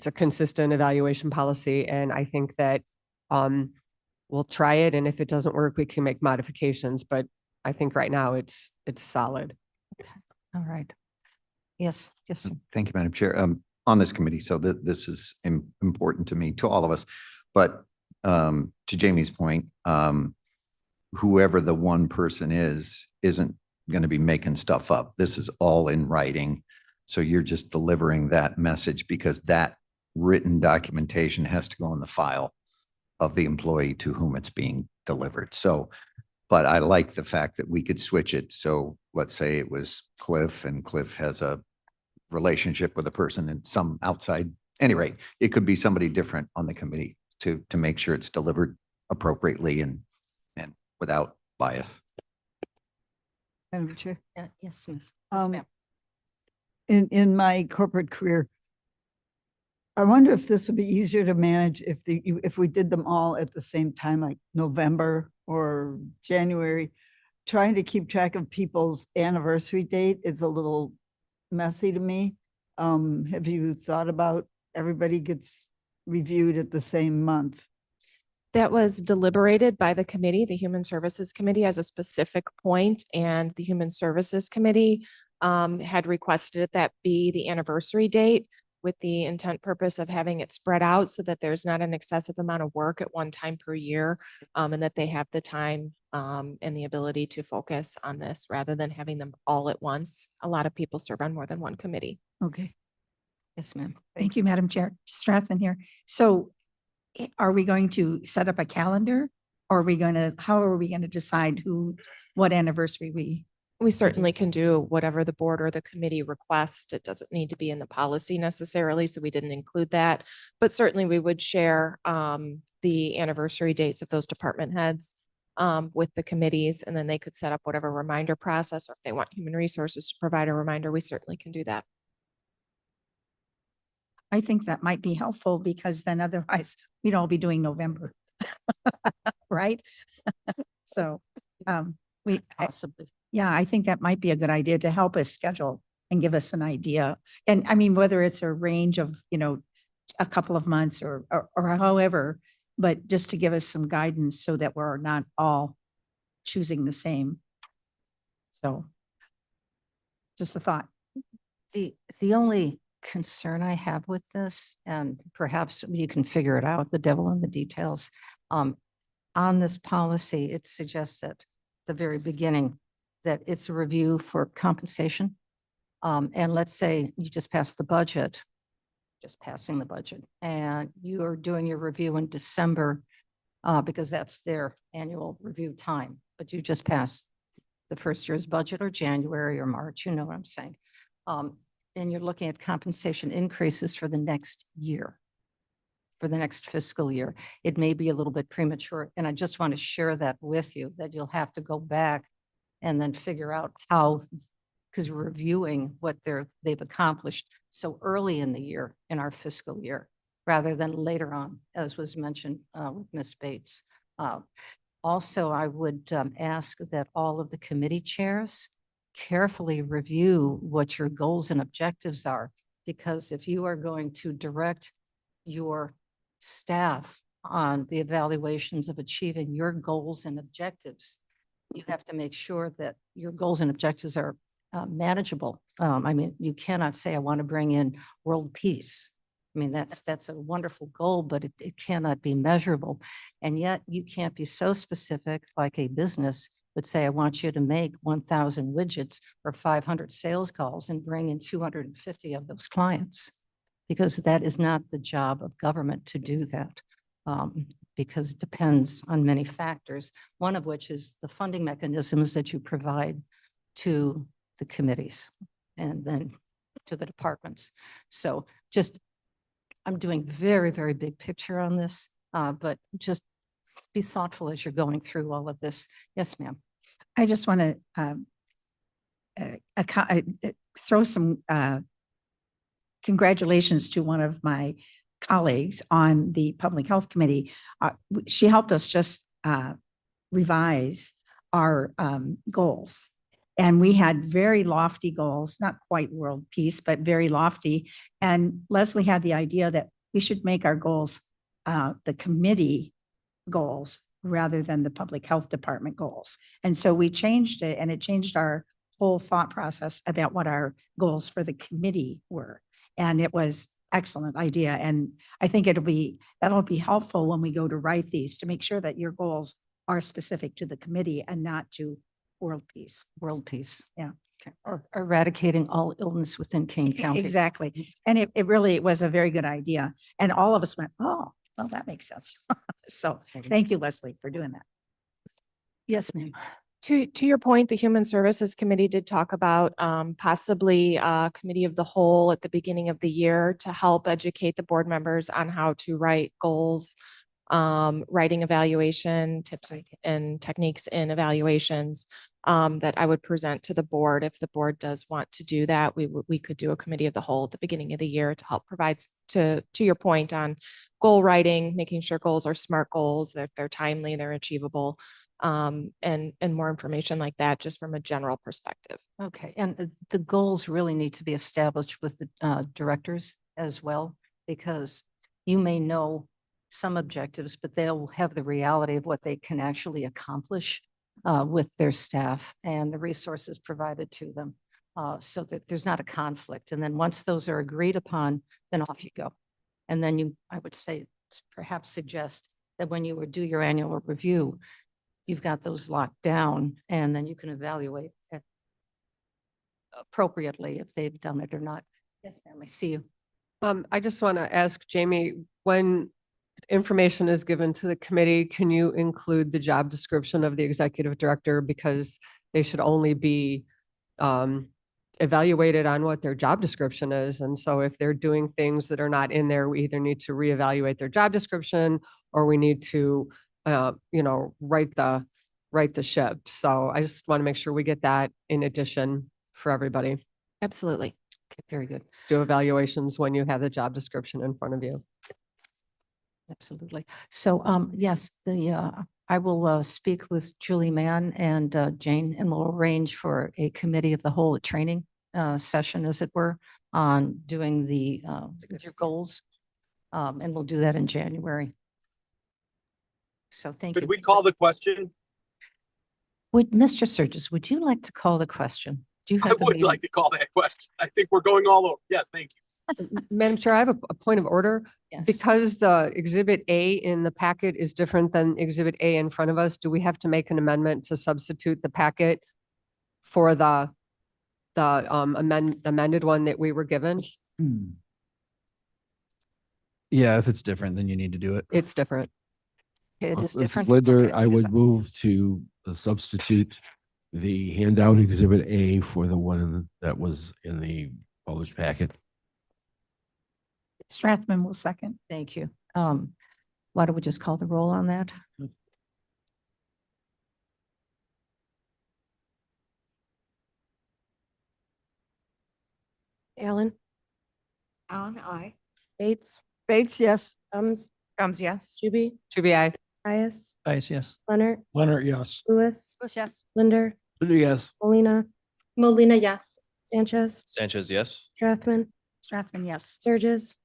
a consistent evaluation policy. And I think that we'll try it. And if it doesn't work, we can make modifications. But I think right now it's solid. All right. Yes, yes. Thank you, Madam Chair. On this committee, so this is important to me, to all of us. But to Jamie's point, whoever the one person isn't going to be making stuff up. This is all in writing. So you're just delivering that message because that written documentation has to go in the file of the employee to whom it's being delivered. So, but I like the fact that we could switch it. So let's say it was Cliff and Cliff has a relationship with a person in some outside. Anyway, it could be somebody different on the committee to make sure it's delivered appropriately and without bias. Madam Chair, Yes, miss. Yes, ma'am. in my corporate career, I wonder if this would be easier to manage if we did them all at the same time, like November or January. Trying to keep track of people's anniversary date is a little messy to me. Have you thought about everybody gets reviewed at the same month? That was deliberated by the committee, the Human Services Committee, as a specific point, and the Human Services Committee had requested that be the anniversary date with the intent purpose of having it spread out so that there's not an excessive amount of work at one time per year, and that they have the time and the ability to focus on this rather than having them all at once. A lot of people serve on more than one committee. Okay. Yes, ma'am. Thank you, Madam Chair. Strathman here. So are we going to set up a calendar? Or how are we going to decide what anniversary We certainly can do whatever the board or the committee request. It doesn't need to be in the policy necessarily, so we didn't include that. But certainly we would share the anniversary dates of those department heads with the committees, and then they could set up whatever reminder process, or if they want human resources to provide a reminder, we certainly can do that. I think that might be helpful because then otherwise we'd all be doing November. Right? So Possibly. yeah, I think that might be a good idea to help us schedule and give us an idea. And I mean, whether it's a range of, a couple of months or however, but just to give us some guidance so that we're not all choosing the same. So just a thought. The only concern I have with this, and perhaps you can figure it out, the devil in the details. On this policy, it suggests at the very beginning that it's a review for compensation. And let's say you just passed the budget, just passing the budget, and you are doing your review in December because that's their annual review time, but you just passed the first year's budget or January or March, you know what I'm saying? And you're looking at compensation increases for the next year, for the next fiscal year. It may be a little bit premature, and I just want to share that with you, that you'll have to go back and then figure out how, because we're reviewing what they've accomplished so early in the year, in our fiscal year, rather than later on, as was mentioned with Ms. Bates. Also, I would ask that all of the committee chairs carefully review what your goals and objectives are, because if you are going to direct your staff on the evaluations of achieving your goals and objectives, you have to make sure that your goals and objectives are manageable. I mean, you cannot say, I want to bring in world peace. I mean, that's a wonderful goal, but it cannot be measurable. And yet you can't be so specific like a business would say, I want you to make 1,000 widgets or 500 sales calls and bring in 250 of those clients, because that is not the job of government to do that. Because it depends on many factors, one of which is the funding mechanisms that you provide to the committees and then to the departments. So just, I'm doing very, very big picture on this, but just be thoughtful as you're going through all of this. Yes, ma'am. I just want to throw some congratulations to one of my colleagues on the Public Health Committee. She helped us just revise our goals. And we had very lofty goals, not quite world peace, but very lofty. And Leslie had the idea that we should make our goals the committee goals rather than the Public Health Department goals. And so we changed it, and it changed our whole thought process about what our goals for the committee were. And it was excellent idea. And I think that'll be helpful when we go to write these, to make sure that your goals are specific to the committee and not to world peace. World peace. Yeah. Okay. Or eradicating all illness within Kane County. Exactly. And it really was a very good idea. And all of us went, oh, well, that makes sense. So thank you, Leslie, for doing that. Yes, ma'am. To your point, the Human Services Committee did talk about possibly a committee of the whole at the beginning of the year to help educate the board members on how to write goals, writing evaluation tips and techniques in evaluations that I would present to the board. If the board does want to do that, we could do a committee of the whole at the beginning of the year to help provide to your point on goal writing, making sure goals are SMART goals, that they're timely, they're achievable, and more information like that, just from a general perspective. Okay, and the goals really need to be established with the directors as well, because you may know some objectives, but they'll have the reality of what they can actually accomplish with their staff and the resources provided to them, so that there's not a conflict. And then once those are agreed upon, then off you go. And then I would say, perhaps suggest that when you would do your annual review, you've got those locked down, and then you can evaluate it appropriately if they've done it or not. Yes, ma'am, I see you. I just want to ask Jamie, when information is given to the committee, can you include the job description of the executive director? Because they should only be evaluated on what their job description is. And so if they're doing things that are not in there, we either need to reevaluate their job description, or we need to right the ship. So I just want to make sure we get that in addition for everybody. Absolutely. Okay, very good. Do evaluations when you have the job description in front of you. Absolutely. So, yes, I will speak with Julie Mann and Jane, and we'll arrange for a committee of the whole, a training session, as it were, on doing your goals. And we'll do that in January. So thank you. Could we call the question? Mr. Sturgis, would you like to call the question? Do you I have the would meeting? like to call that question. I think we're going all over. Yes, thank you. Madam Chair, I have a point of order. Yes. Because the Exhibit A in the packet is different than Exhibit A in front of us, do we have to make an amendment to substitute the packet for the amended one that we were given? Yeah, if it's different, then you need to do it. It's different. It is Ms. different. Linder, Okay. I would move to substitute the handout Exhibit A for the one that was in the published packet. Strathman will second. Thank you. Why don't we just call the roll on that? Allen, Alan, aye. Bates, Bates, yes. Combs, Yes. Juby, To be I. Caius, Yes. Leonard, Leonard, yes. Lewis, Bush, yes. Linder, Yes. Molina, Molina, yes. Sanchez, Sanchez, yes. Strathman, Strathman, yes. Sturgis,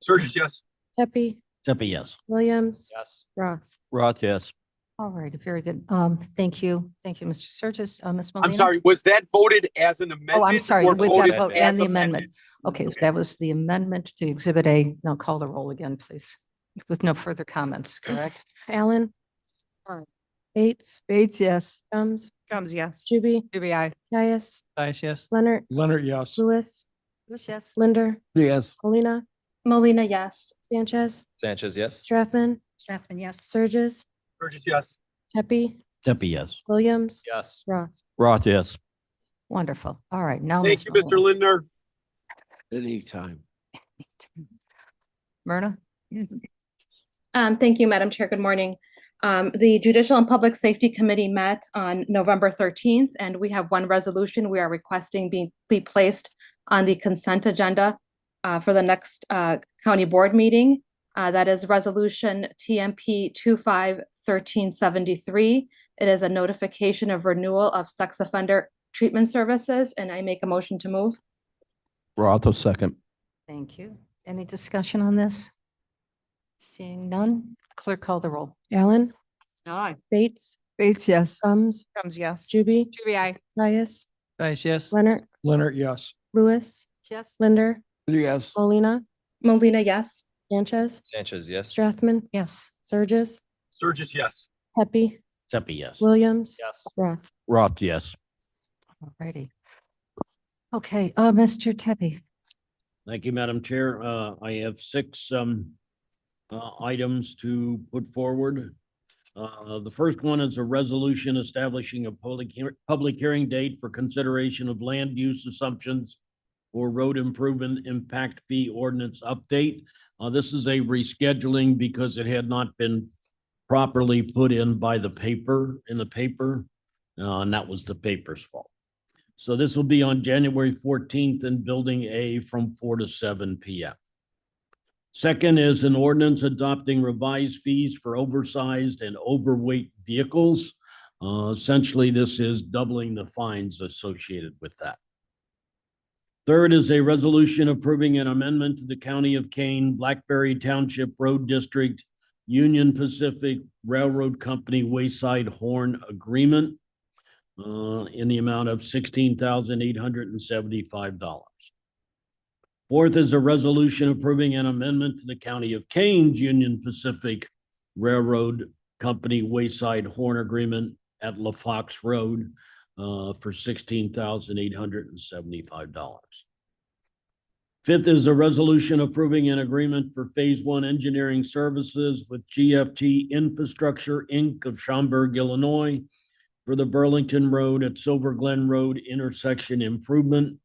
Sturgis, yes. Pepe, Tippy, yes. Williams, Yes. Roth. Roth, yes. All right, very good. Thank you. Thank you, Mr. Sturgis. Ms. I'm Molina? sorry, was that voted as an amendment? Oh, I'm sorry, or with voted that vote as and the amended? amendment. Okay, Okay. that was the amendment to Exhibit A. Now call the roll again, please, with no further comments, correct? Allen, Bates, Bates, yes. Combs, Yes. Juby, To be I. Caius, Yes. Leonard, Leonard, yes. Lewis, Bush, yes. Linder, Yes. Molina, Molina, yes. Sanchez, Sanchez, yes. Strathman, Strathman, yes. Sturgis, Sturgis, yes. Pepe, Tippy, yes. Williams, Yes. Roth. Roth, yes. Wonderful. All right, now. Thank Ms. you, Mr. Molina. Lindner. Anytime. Myrna? Thank you, Madam Chair. Good morning. The Judicial and Public Safety Committee met on November 13th, and we have one resolution we are requesting be placed on the consent agenda for the next county board meeting. That is Resolution TMP 251373. It is a notification of renewal of sex offender treatment services, and I make a motion to move. Roth, a second. Thank you. Any discussion on this? Seeing none, clerk call the roll. Allen, Aye. Bates, Bates, yes. Combs, Yes. Juby, To be I. Caius, Yes. Leonard, Leonard, yes. Lewis, Yes. Linder, Yes. Molina, Molina, yes. Sanchez, Sanchez, yes. Strathman, Yes. Sturgis, Sturgis, yes. Pepe, Tippy, yes. Williams, Yes. Roth. Roth, yes. All righty. Okay, Mr. Tepe. Thank you, Madam Chair. I have six items to put forward. The first one is a resolution establishing a public hearing date for consideration of land use assumptions for road improvement impact fee ordinance update. This is a rescheduling because it had not been properly put in by the paper, and that was the paper's fault. So this will be on January 14th in Building A from 4 to 7 p.m. Second is an ordinance adopting revised fees for oversized and overweight vehicles. Essentially, this is doubling the fines associated with that. Third is a resolution approving an amendment to the County of Kane, Blackberry Township Road District, Union Pacific Railroad Company Wayside Horn Agreement in the amount of $16,875. Fourth is a resolution approving an amendment to the County of Kane's Union Pacific Railroad Company Wayside Horn Agreement at La Fox Road for $16,875. Fifth is a resolution approving an agreement for Phase 1 engineering services with GFT Infrastructure, Inc. of Schaumburg, Illinois, for the Burlington Road at Silver Glen Road intersection improvement.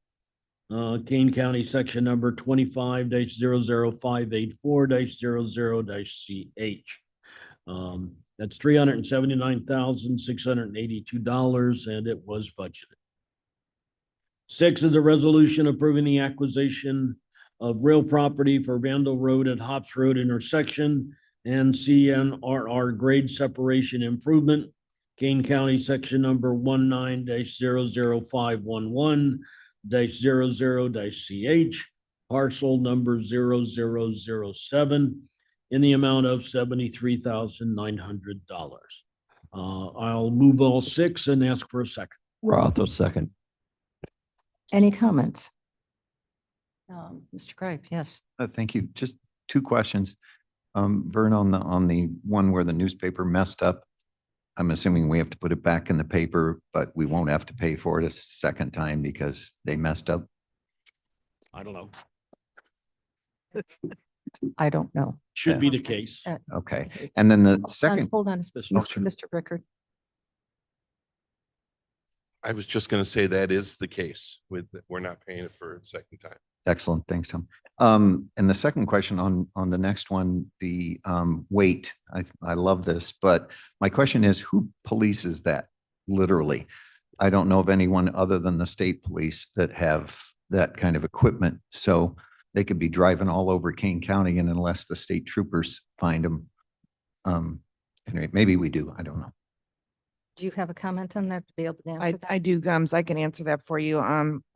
Kane County section number 25-00584-00-CH. That's $379,682, and it was budgeted. Six is a resolution approving the acquisition of real property for Vandal Road at Hops Road intersection and CNRR grade separation improvement. Kane County section number 19-0511-00-CH, parcel number 0007, in the amount of $73,900. I'll move all six and ask for a second. Roth, a second. Any comments? Mr. Greif, yes. Thank you. Just two questions. Vern, on the one where the newspaper messed up, I'm assuming we have to put it back in the paper, but we won't have to pay for it a second time because they messed up. I don't know. I don't know. Should be the case. Okay. And then the second, Hold on, Mr. Mr. Rickard. I was just going to say that is the case with, we're not paying it for a second time. excellent. Thanks, Tom. And the second question on the next one, the weight. I love this, but my question is, who polices that literally? I don't know of anyone other than the state police that have that kind of equipment. So they could be driving all over Kane County, and unless the state troopers find them, anyway, maybe we do. I don't know. Do you have a comment on that to be able to answer that? I do, Gums. I can answer that for you.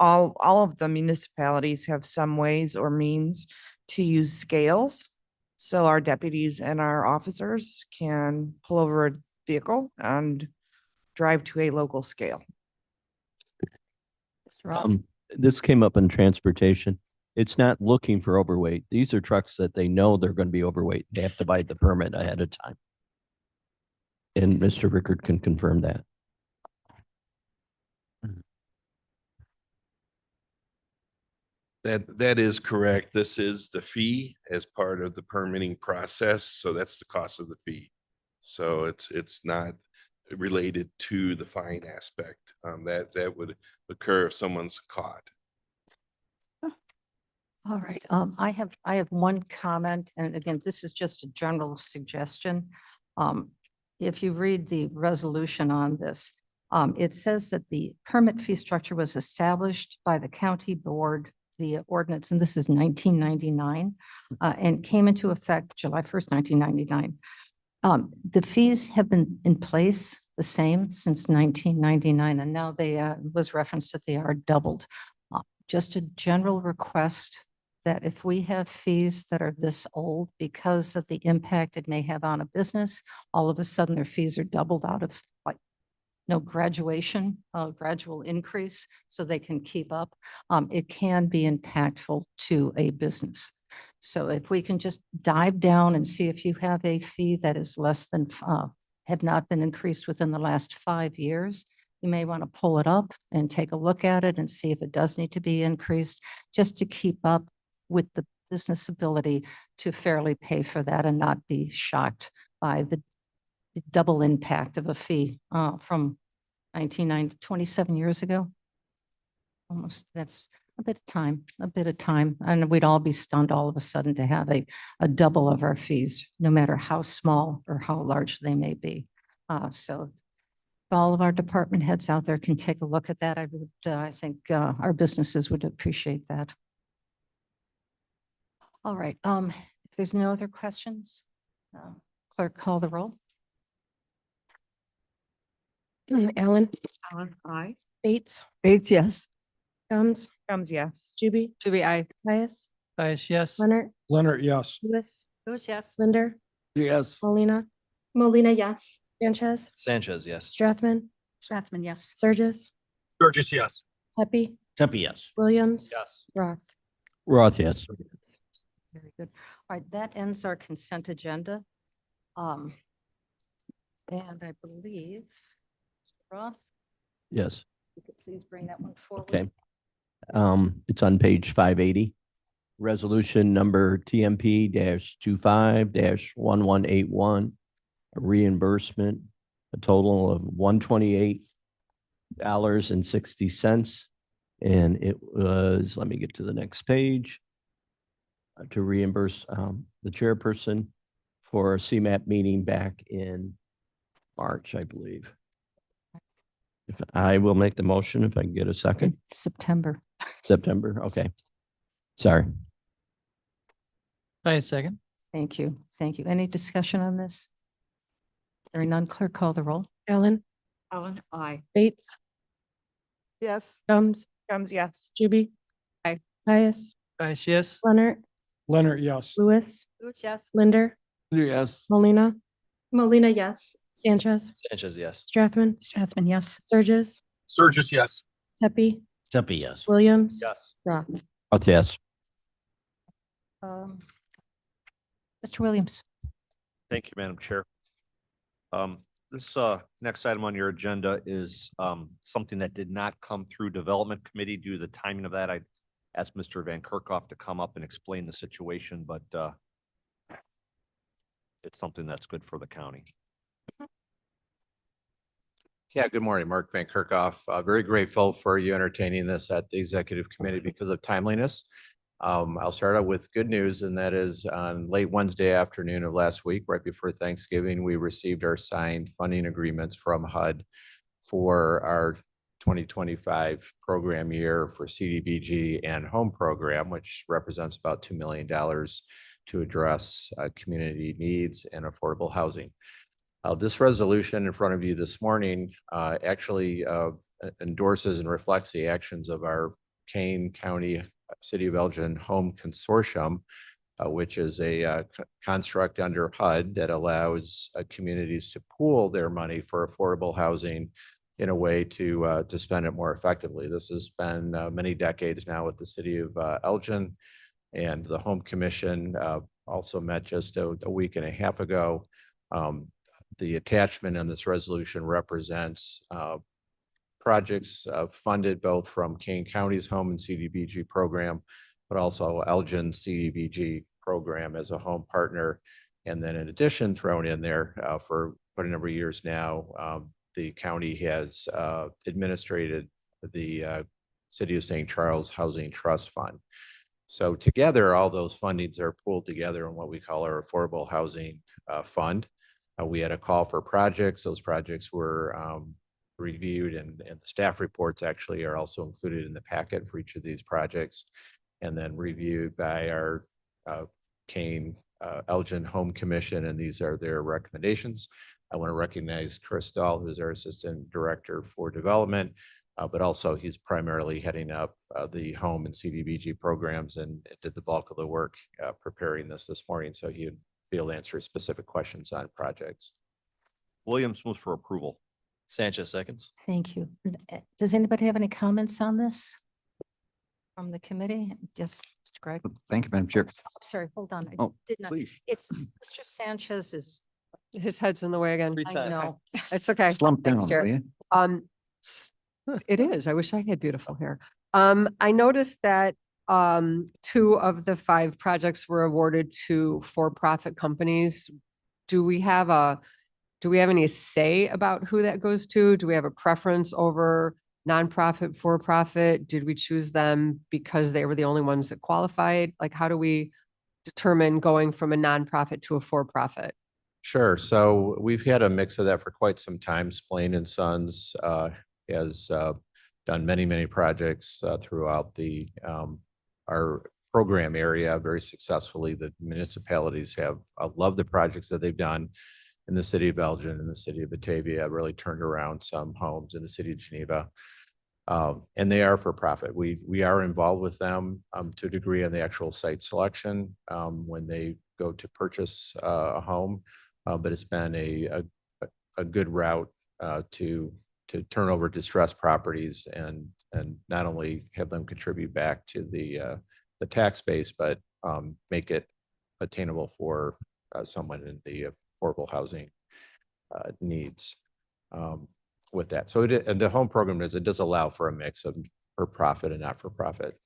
All of the municipalities have some ways or means to use scales. So our deputies and our officers can pull over a vehicle and drive to a local scale. Mr. Roth? This came up in transportation. It's not looking for overweight. These are trucks that they know they're going to be overweight. They have to buy the permit ahead of time. And Mr. Rickard can confirm that. That is correct. This is the fee as part of the permitting process. So that's the cost of the fee. So it's not related to the fine aspect. That would occur if someone's caught. All right, I have one comment, and again, this is just a general suggestion. If you read the resolution on this, it says that the permit fee structure was established by the county board, the ordinance, and this is 1999, and came into effect July 1st, 1999. The fees have been in place the same since 1999, and now they was referenced that they are doubled. Just a general request that if we have fees that are this old because of the impact it may have on a business, all of a sudden their fees are doubled out of like no graduation, gradual increase so they can keep up. It can be impactful to a business. So if we can just dive down and see if you have a fee that is less than, have not been increased within the last 5 years, you may want to pull it up and take a look at it and see if it does need to be increased, just to keep up with the business ability to fairly pay for that and not be shocked by the double impact of a fee from 1990, 27 years ago. Almost, that's a bit of time. And we'd all be stunned all of a sudden to have a double of our fees, no matter how small or how large they may be. So if all of our department heads out there can take a look at that, I think our businesses would appreciate that. All right, if there's no other questions, clerk, call the roll. Allen, Aye. Bates, Bates, yes. Gums, yes. Juby, Aye. Caius, Yes. Leonard, Leonard, yes. Lewis, Yes. Linder, Yes. Molina, Molina, yes. Sanchez, Sanchez, yes. Strathman, Strathman, yes. Surges, Burgess, yes. Pepe, Tempe, yes. Williams, Yes. Roth. Roth, yes. Very good. All right, that ends our consent agenda. And I believe, Mr. Roth, Yes. you could please bring that one forward. Okay. It's on page 580. Resolution number TMP -25 -1181. Reimbursement, a total of $128.60. And it was, let me get to the next page. To reimburse the chairperson for a CMAP meeting back in March, I believe. If I will make the motion if I can get a second. September. September, okay. Sorry. Second. Thank you. Thank you. Any discussion on this? Hearing none, clerk, call the roll. Allen, Aye. Bates, Yes. Gums, yes. Juby. Aye. Caius, Yes. Leonard, Leonard, yes. Lewis, Yes. Linder, Yes. Molina, Molina, yes. Sanchez, Sanchez, yes. Strathman, Strathman, yes. Surges, Surgis, yes. Pepe, Except a yes. Williams. Yes. Roth. Yes. Mr. Williams. Thank you, Madam Chair. This next item on your agenda is something that did not come through Development Committee due to the timing of that. I asked Mr. Van Kerkhoff to come up and explain the situation, but it's something that's good for the county. Yeah, good morning, Mark Van Kerkhoff. Very grateful for you entertaining this at the executive committee because of timeliness. I'll start out with good news, and that is on late Wednesday afternoon of last week, right before Thanksgiving, we received our signed funding agreements from HUD for our 2025 program year for CDBG and home program, which represents about $2 million to address community needs and affordable housing. This resolution in front of you this morning actually endorses and reflects the actions of our Kane County City of Elgin Home Consortium, which is a construct under HUD that allows communities to pool their money for affordable housing in a way to spend it more effectively. This has been many decades now with the City of Elgin, and the Home Commission also met just a week and a half ago. The attachment in this resolution represents projects funded both from Kane County's home and CDBG program, but also Elgin CDBG program as a home partner. And then in addition, thrown in there for quite a number of years now, the county has administrated the City of St. Charles Housing Trust Fund. So together, all those fundings are pooled together in what we call our Affordable Housing Fund. We had a call for projects. Those projects were reviewed, and the staff reports actually are also included in the packet for each of these projects, and then reviewed by our Kane Elgin Home Commission, and these are their recommendations. I want to recognize Chris Dahl, who is our Assistant Director for Development, but also he's primarily heading up the home and CDBG programs and did the bulk of the work preparing this morning. So he'd be able to answer specific questions on projects. Williams moves for approval. Sanchez seconds. Thank you. Does anybody have any comments on this from the committee? Yes, Mr. Greg. Thank you, Madam Chair. Sorry, hold on. I Oh, did not. please. It's Mr. Sanchez is, His head's in the way again. I know. It's okay. Slump Thanks, down, Chair. will you? It is. I wish I had beautiful hair. I noticed that 2 of the 5 projects were awarded to for-profit companies. Do we have any say about who that goes to? Do we have a preference over nonprofit, for-profit? Did we choose them because they were the only ones that qualified? Like, how do we determine going from a nonprofit to a for-profit? Sure. So we've had a mix of that for quite some time. Splain and Sons has done many projects throughout our program area very successfully. The municipalities have loved the projects that they've done in the City of Elgin and the City of Batavia, really turned around some homes in the City of Geneva. And they are for profit. We are involved with them to a degree on the actual site selection when they go to purchase a home. But it's been a good route to turn over distressed properties and not only have them contribute back to the tax base, but make it attainable for someone in the affordable housing needs with that. So and the home program does allow for a mix of for profit and not for profit.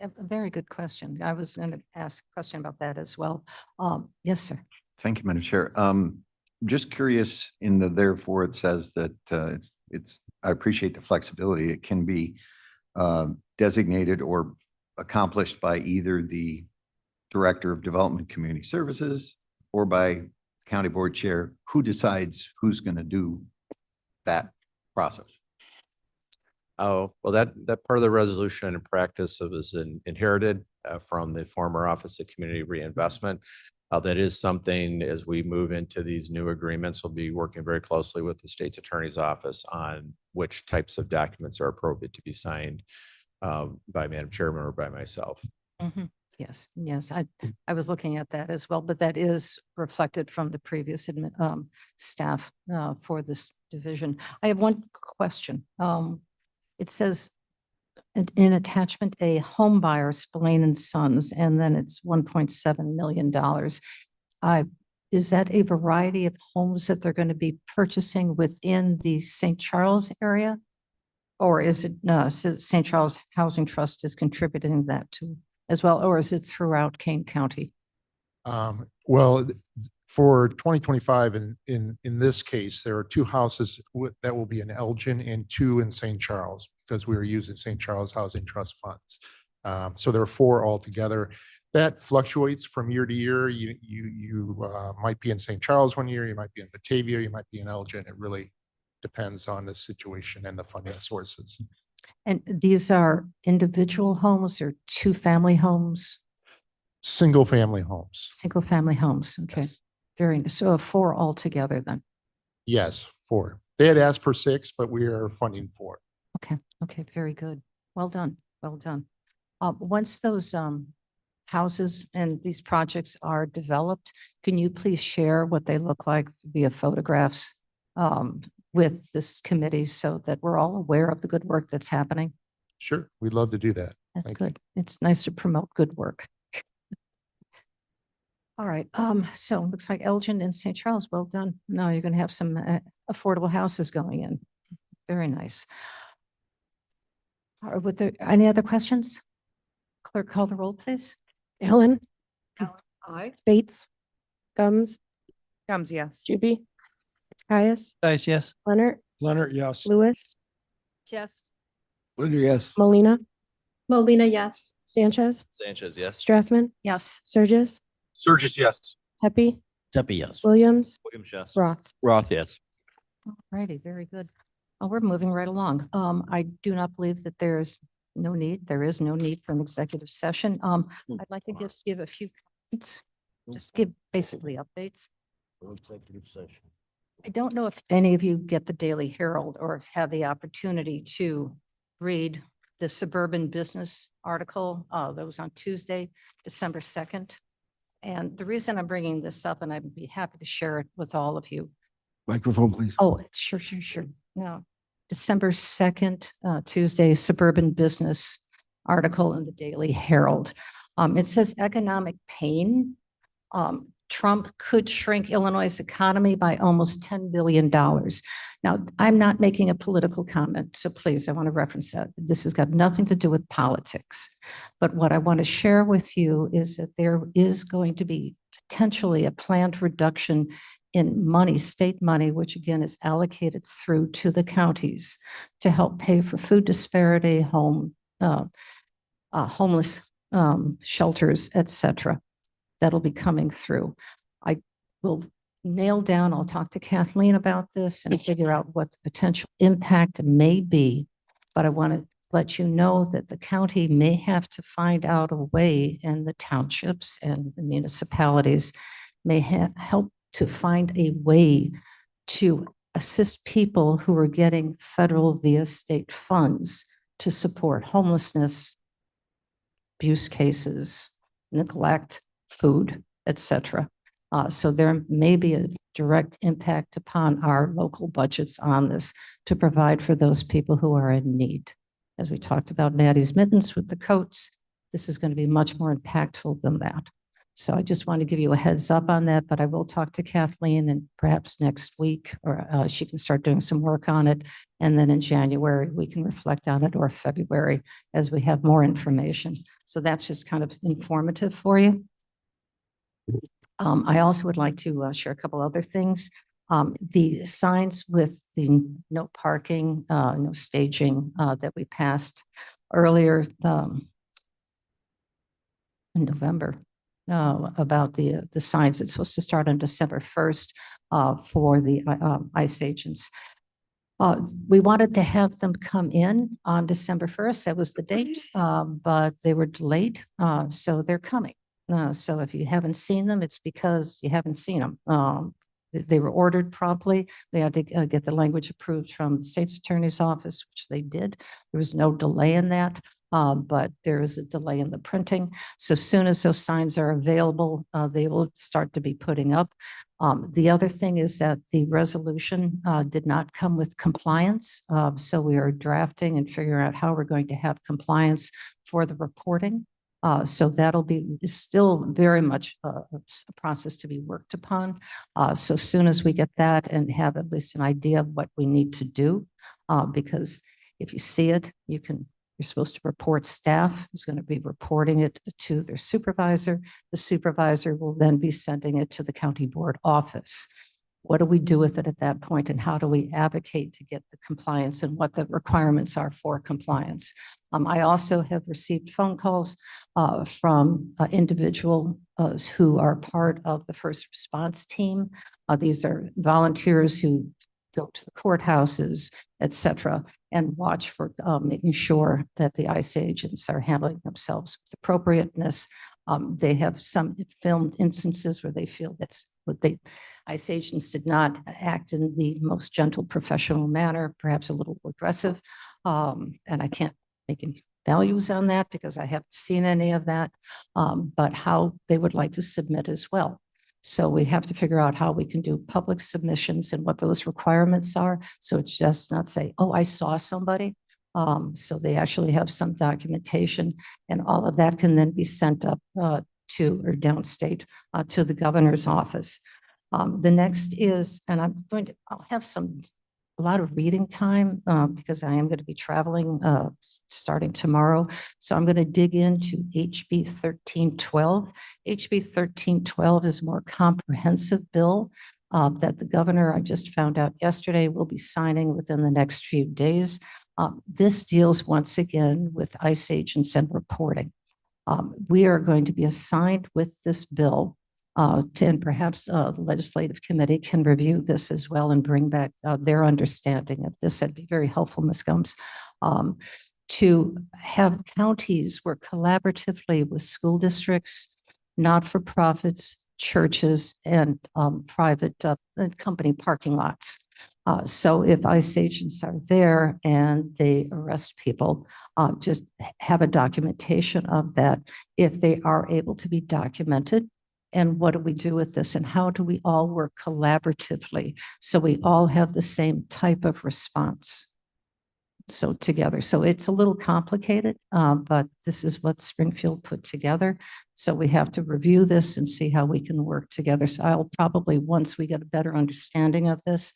a very good question. I was going to ask a question about that as well. Yes, sir. Thank you, Madam Chair. Just curious, in the therefore, it says that I appreciate the flexibility. It can be designated or accomplished by either the Director of Development Community Services or by County Board Chair. Who decides who's going to do that process? Oh, well, that part of the resolution and practice was inherited from the former Office of Community Reinvestment. That is something, as we move into these new agreements, we'll be working very closely with the state's attorney's office on which types of documents are appropriate to be signed by Madam Chairman or by myself. Mm-hmm. Yes, yes, I was looking at that as well, but that is reflected from the previous staff for this division. I have one question. it says in attachment A, home buyer, Spillane and Sons, and then it's $1.7 million. Is that a variety of homes that they're going to be purchasing within the St. Charles area? Or is it, St. Charles Housing Trust is contributing that to as well, or is it throughout Kane County? Well, for 2025, in this case, there are two houses that will be in Elgin and two in St. Charles, because we are using St. Charles Housing Trust funds. So there are four altogether. That fluctuates from year to year. You might be in St. Charles one year, you might be in Batavia, you might be in Elgin. It really depends on the situation and the funding sources. And these are individual homes or two-family homes? Single-family homes. Single-family homes, okay. Very nice. So 4 altogether then. Yes, four. They had asked for 6, but we are funding 4. Okay, very good. Well done, well done. Once those houses and these projects are developed, can you please share what they look like via photographs with this committee so that we're all aware of the good work that's happening? Sure, we'd love to do that. That's Thank you. good. It's nice to promote good work. All right, so it looks like Elgin and St. Charles, well done. Now you're going to have some affordable houses going in. Very nice. All right, with there any other questions? Clerk, call the roll, please. Allen. Aye. Bates. Gums. Gums, yes. Juby. Caius. Guys, yes. Leonard. Leonard, yes. Lewis. Yes. Linder, yes. Molina. Molina, yes. Sanchez. Sanchez, yes. Strathman. Yes. Surges. Surges, yes. Tepe. Tepe, yes. Williams. Williams, yes. Roth. Roth, yes. Righty, very good. We're moving right along. I do not believe that there is no need for an executive session. I'd like to just give a few comments, just give basically updates. Executive session. I don't know if any of you get the Daily Herald or have had the opportunity to read the Suburban Business article that was on Tuesday, December 2nd. And the reason I'm bringing this up, and I'd be happy to share it with all of you. Microphone, please. Oh, sure. No, December 2nd, Tuesday, Suburban Business article in the Daily Herald. It says economic pain. Trump could shrink Illinois' economy by almost $10 billion. Now, I'm not making a political comment, so please, I want to reference that. This has got nothing to do with politics. But what I want to share with you is that there is going to be potentially a planned reduction in money, state money, which again is allocated through to the counties to help pay for food disparity, homeless shelters, et cetera. That'll be coming through. I will nail down, I'll talk to Kathleen about this and figure out what the potential impact may be. But I want to let you know that the county may have to find out a way, and the townships and the municipalities may help to find a way to assist people who are getting federal via state funds to support homelessness, abuse cases, neglect, food, etc. So there may be a direct impact upon our local budgets on this to provide for those people who are in need. As we talked about Maddie's Mittens with the coats, this is going to be much more impactful than that. So I just want to give you a heads up on that, but I will talk to Kathleen and perhaps next week, or she can start doing some work on it. And then in January, we can reflect on it, or February, as we have more information. So that's just kind of informative for you. I also would like to share a couple other things. The signs with the no parking, no staging that we passed earlier in November about the signs. It's supposed to start on December 1st for the ICE agents. We wanted to have them come in on December 1st. That was the date, but they were delayed, so they're coming. So if you haven't seen them, it's because you haven't seen them. They were ordered promptly. They had to get the language approved from the state's attorney's office, which they did. There was no delay in that. but there is a delay in the printing. So soon as those signs are available, they will start to be putting up. The other thing is that the resolution did not come with compliance. So we are drafting and figuring out how we're going to have compliance for the reporting. So that'll be still very much a process to be worked upon. So soon as we get that and have at least an idea of what we need to do, because if you see it, you're supposed to report. Staff is going to be reporting it to their supervisor. The supervisor will then be sending it to the county board office. What do we do with it at that point, and how do we advocate to get the compliance and what the requirements are for compliance? I also have received phone calls from individuals who are part of the first response team. These are volunteers who go to the courthouses, et cetera, and watch for making sure that the ICE agents are handling themselves with appropriateness. They have some filmed instances where they feel that's what ICE agents did not act in the most gentle, professional manner, perhaps a little aggressive. And I can't make any values on that because I haven't seen any of that, but how they would like to submit as well. So we have to figure out how we can do public submissions and what those requirements are. So it's just not say, oh, I saw somebody. So they actually have some documentation, and all of that can then be sent up to or downstate to the governor's office. The next is, and I'll have a lot of reading time because I am going to be traveling starting tomorrow. So I'm going to dig into HB 1312. HB 1312 is a more comprehensive bill that the governor, I just found out yesterday, will be signing within the next few days. This deals once again with ICE agents and reporting. We are going to be assigned with this bill and perhaps the legislative committee can review this as well and bring back their understanding of this. That'd be very helpful, Ms. Gomes, to have counties work collaboratively with school districts, not-for-profits, churches, and private company parking lots. So if ICE agents are there and they arrest people, just have a documentation of that if they are able to be documented. And what do we do with this? And how do we all work collaboratively so we all have the same type of response? So together. So it's a little complicated, but this is what Springfield put together. So we have to review this and see how we can work together. So I'll probably, once we get a better understanding of this,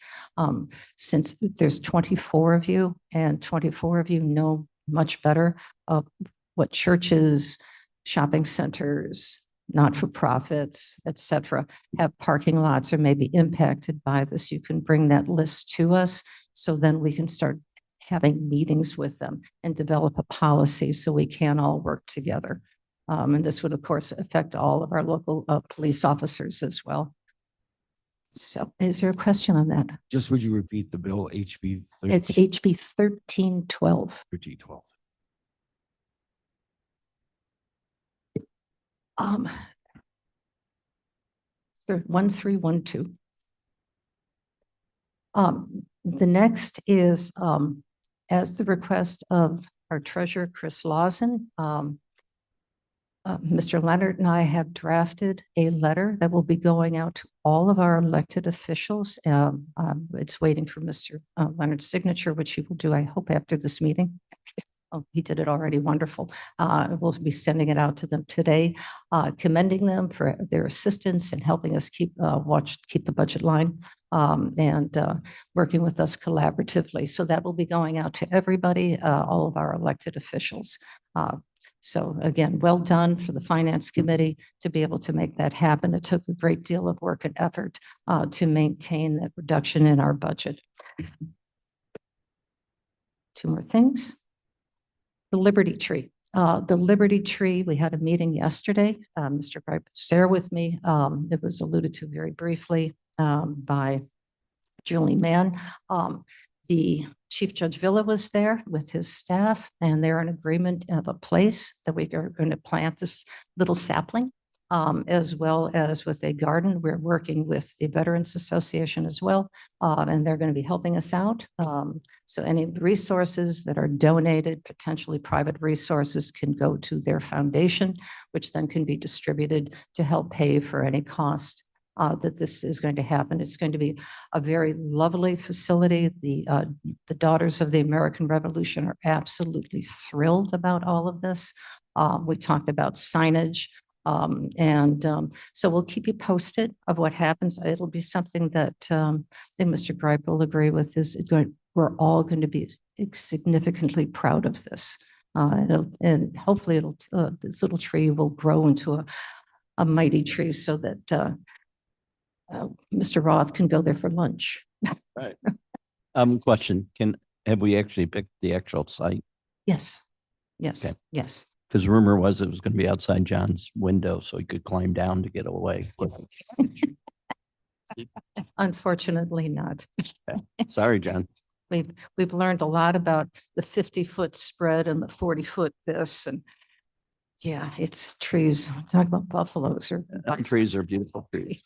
since there's 24 of you and 24 of you know much better of what churches, shopping centers, not-for-profits, et cetera, have parking lots or may be impacted by this, you can bring that list to us. So then we can start having meetings with them and develop a policy so we can all work together. And this would, of course, affect all of our local police officers as well. So is there a question on that? Just would you repeat the bill, HB? It's HB 1312. 1312. 1312. The next is as the request of our treasurer, Chris Lawson. Mr. Leonard and I have drafted a letter that will be going out to all of our elected officials. It's waiting for Mr. Leonard's signature, which he will do, I hope, after this meeting. Oh, he did it already. Wonderful. We'll be sending it out to them today, commending them for their assistance and helping us keep the budget line and working with us collaboratively. So that will be going out to everybody, all of our elected officials. So again, well done for the Finance Committee to be able to make that happen. It took a great deal of work and effort to maintain that reduction in our budget. Two more things. The Liberty Tree. The Liberty Tree, we had a meeting yesterday. Mr. Bright was there with me. It was alluded to very briefly by Julie Mann. The Chief Judge Villa was there with his staff, and they're in agreement of a place that we are going to plant this little sapling as well as with a garden. We're working with the Veterans Association as well, and they're going to be helping us out. So any resources that are donated, potentially private resources, can go to their foundation, which then can be distributed to help pay for any cost that this is going to happen. It's going to be a very lovely facility. The Daughters of the American Revolution are absolutely thrilled about all of this. We talked about signage. So we'll keep you posted of what happens. It'll be something that I think Mr. Gripe will agree with, is we're all going to be significantly proud of this. And hopefully this little tree will grow into a mighty tree so that Mr. Roth can go there for lunch. Right. Question, have we actually picked the actual site? Yes, yes, Okay. yes. Because rumor was it was going to be outside John's window so he could climb down to get away. Unfortunately not. Sorry, John. We've learned a lot about the 50-foot spread and the 40-foot this, and yeah, it's trees. Talk about buffaloes or Trees are beautiful trees.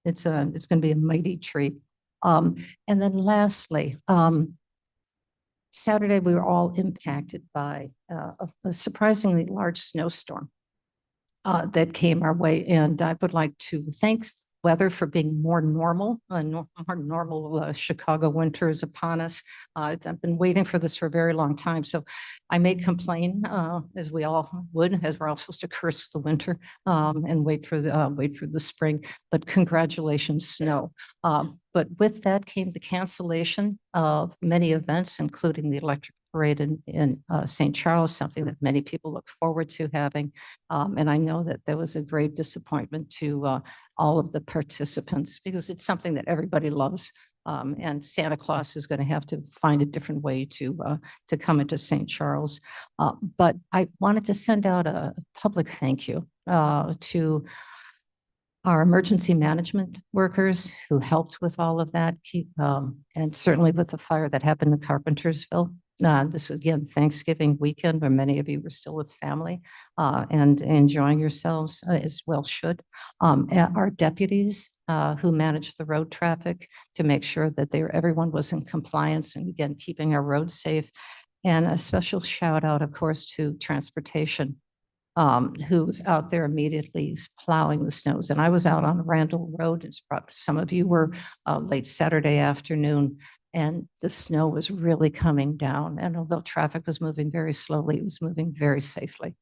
it's going to be a mighty tree. And then lastly, Saturday, we were all impacted by a surprisingly large snowstorm that came our way. And I would like to thank weather for being more normal. More normal Chicago winter is upon us. I've been waiting for this for a very long time. So I may complain, as we all would, as we're all supposed to curse the winter and wait for the spring. But congratulations, snow. But with that came the cancellation of many events, including the electric parade in St. Charles, something that many people look forward to having. And I know that there was a great disappointment to all of the participants, because it's something that everybody loves. And Santa Claus is going to have to find a different way to come into St. Charles. But I wanted to send out a public thank you to our emergency management workers who helped with all of that, and certainly with the fire that happened in Carpentersville. This was, again, Thanksgiving weekend, where many of you were still with family and enjoying yourselves, as well should. Our deputies who managed the road traffic to make sure that everyone was in compliance, and again, keeping our roads safe. And a special shout out, of course, to transportation, who was out there immediately plowing the snows. And I was out on Randall Road. Some of you were late Saturday afternoon, and the snow was really coming down. And although traffic was moving very slowly, it was moving very safely.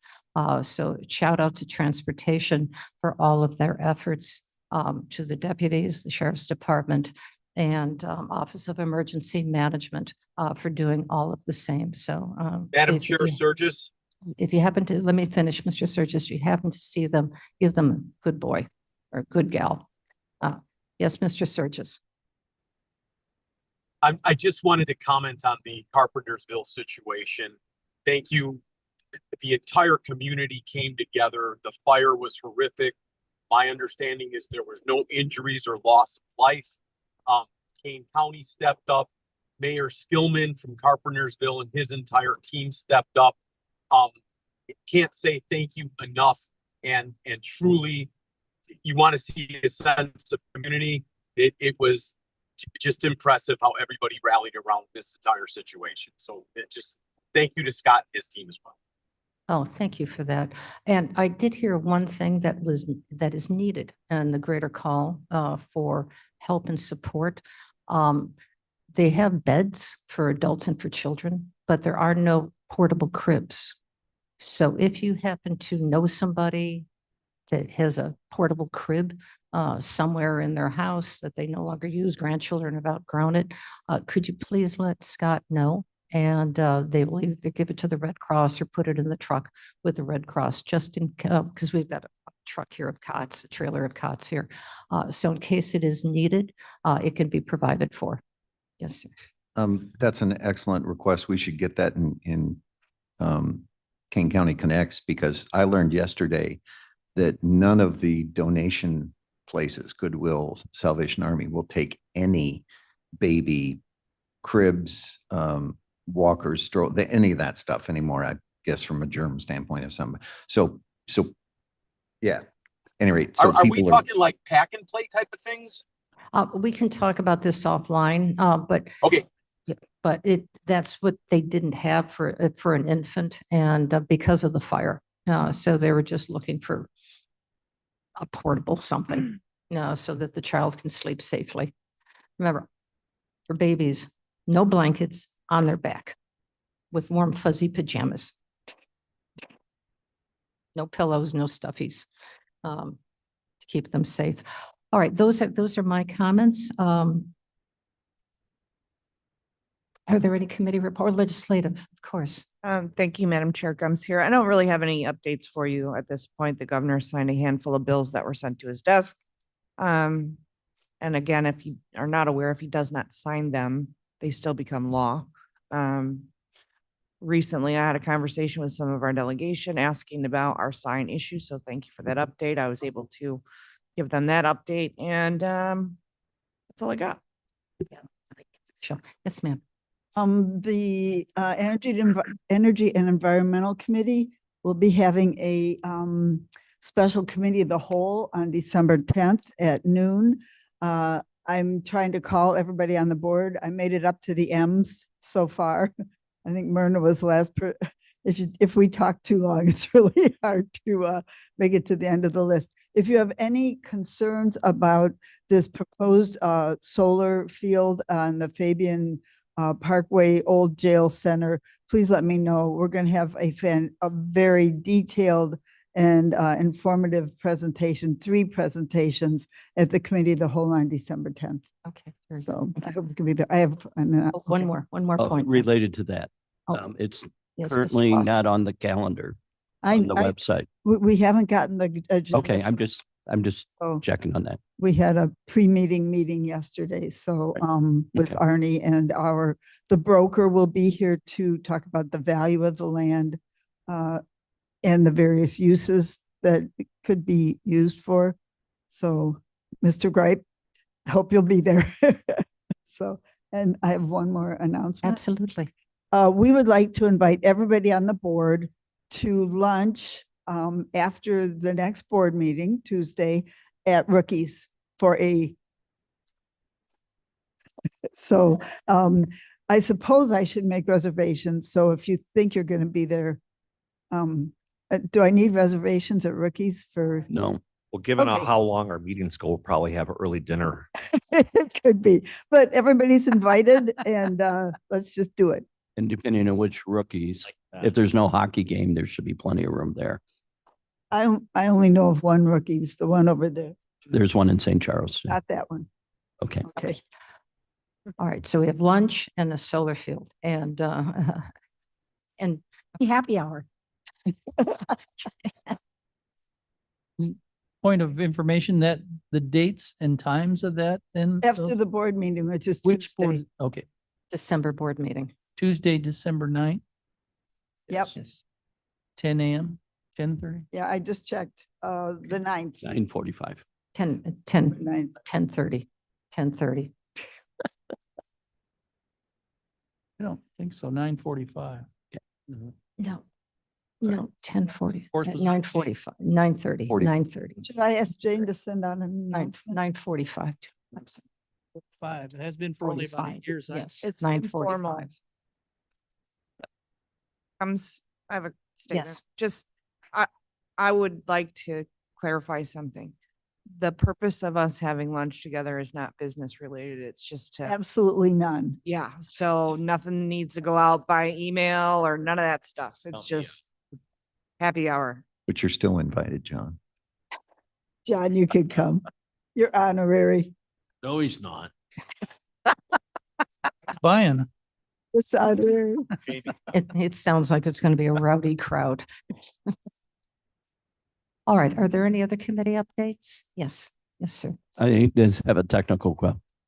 So shout out to transportation for all of their efforts, to the deputies, the Sheriff's Department, and Office of Emergency Management for doing all of the same. So Madam please, Chair Surges. if you happen to, let me finish, Mr. Surges, if you happen to see them, give them a good boy or good gal. Yes, Mr. Surges. I just wanted to comment on the Carpentersville situation. Thank you. The entire community came together. The fire was horrific. My understanding is there was no injuries or loss of life. Kane County stepped up. Mayor Skillman from Carpentersville and his entire team stepped up. Can't say thank you enough. And truly, you want to see a sense of community. It was just impressive how everybody rallied around this entire situation. So thank you to Scott and his team as well. Oh, thank you for that. And I did hear one thing that is needed in the greater call for help and support. They have beds for adults and for children, but there are no portable cribs. So if you happen to know somebody that has a portable crib somewhere in their house that they no longer use, grandchildren have outgrown it, could you please let Scott know? And they will either give it to the Red Cross or put it in the truck with the Red Cross, just in because we've got a truck here of cots, a trailer of cots here. So in case it is needed, it can be provided for. Yes, sir. That's an excellent request. We should get that in Kane County Connects, because I learned yesterday that none of the donation places, Goodwill, Salvation Army, will take any baby cribs, walkers, any of that stuff anymore, I guess, from a germ standpoint of some. So yeah, any rate, so Are we people are, talking like pack and play type of things? We can talk about this offline, but Okay, that's what they didn't have for an infant and because of the fire. So they were just looking for a portable something, so that the child can sleep safely. Remember, for babies, no blankets on their back with warm fuzzy pajamas. No pillows, no stuffies, to keep them safe. All right, those are my comments. Are there any committee report, legislative, of course? Thank you, Madam Chair. Gums here. I don't really have any updates for you at this point. The governor signed a handful of bills that were sent to his desk. And again, if you are not aware, if he does not sign them, they still become law. Recently, I had a conversation with some of our delegation asking about our sign issue. So thank you for that update. I was able to give them that update and that's all I got. Sure. Yes, ma'am. The Energy and Environmental Committee will be having a special committee of the whole on December 10th at noon. I'm trying to call everybody on the board. I made it up to the M's so far. I think Myrna was last. If we talk too long, it's really hard to make it to the end of the list. If you have any concerns about this proposed solar field on the Fabian Parkway Old Jail Center, please let me know. We're going to have a very detailed and informative presentation, 3 presentations at the committee of the whole on December 10th. Okay. So I hope we can be there. I have One more point. Related to that. Oh, It's yes, Mr. currently Ross. not on the calendar on the website. We haven't gotten the agenda. Okay, I'm just Oh. checking on that. We had a pre-meeting meeting yesterday, so with Okay. Arnie and the broker will be here to talk about the value of the land and the various uses that it could be used for. So, Mr. Gripe, hope you'll be there. So, and I have one more announcement. Absolutely. We would like to invite everybody on the board to lunch after the next board meeting, Tuesday, at Rookies for so I suppose I should make reservations. So if you think you're going to be there, do I need reservations at Rookies for? No. Well, given Okay. how long our meetings go, we'll probably have an early dinner. It could be, but everybody's invited and let's just do it. And depending on which rookies, if there's no hockey game, there should be plenty of room there. I only know of one Rookies, the one over there, There's one in St. Charles. too. not that one. Okay. Okay. All right, so we have lunch and a solar field and Happy hour. Point of information that the dates and times of that then? After the board meeting, which is Which Tuesday. board? Okay, December board meeting. Tuesday, December 9th, Yep. 10 a.m., 10:30. Yeah, I just checked, the 9th. 9:45. 10:30. I don't think so, 9:45. No, 10:40, Course was 9:45, 9:30, 9:30. Should I ask Jane to send out an? 9:45. I'm sorry. 5. It has been for only about 45, 8 years. yes. It's 9:45. I have a statement. Yes. Just, I would like to clarify something. The purpose of us having lunch together is not business related. It's just to, Absolutely none. yeah, so nothing needs to go out by email or none of that stuff. It's Oh, yeah. just happy hour. but you're still invited, John. John, you can come. You're honorary. No, he's not. It's buying. It's honorary. It sounds like it's going to be a rowdy crowd. All right, are there any other committee updates? Yes, sir. I just have a technical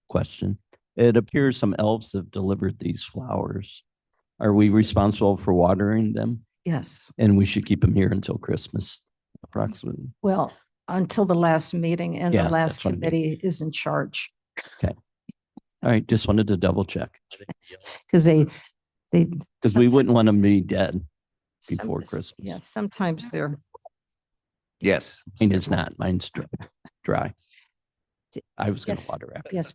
question. It appears some elves have delivered these flowers. Are we responsible for watering them? Yes. And we should keep them here until Christmas approximately. Well, until the last meeting and the Yeah, last that's what I mean. committee is in charge. Okay. All right, just wanted to double check Because they. because we wouldn't want them to be dead some- before Christmas. Yes, sometimes they're Yes. Mine is not. Mine's dry. I was going to Yes. water after. Yes.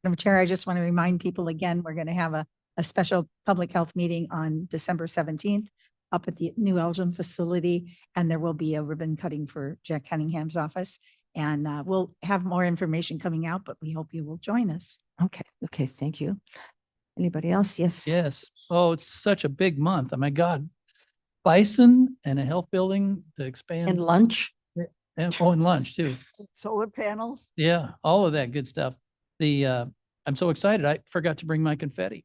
Madam Chair, I just want to remind people again, we're going to have a special public health meeting on December 17th up at the New Elgin facility, and there will be a ribbon cutting for Jack Cunningham's office. And we'll have more information coming out, but we hope you will join us. Okay, okay, thank you. Anybody else? Yes. Yes. Oh, it's such a big month. Oh my God. Bison and a health building to expand. And lunch? And, oh, and lunch too. Solar panels. Yeah, all of that good stuff. I'm so excited. I forgot to bring my confetti.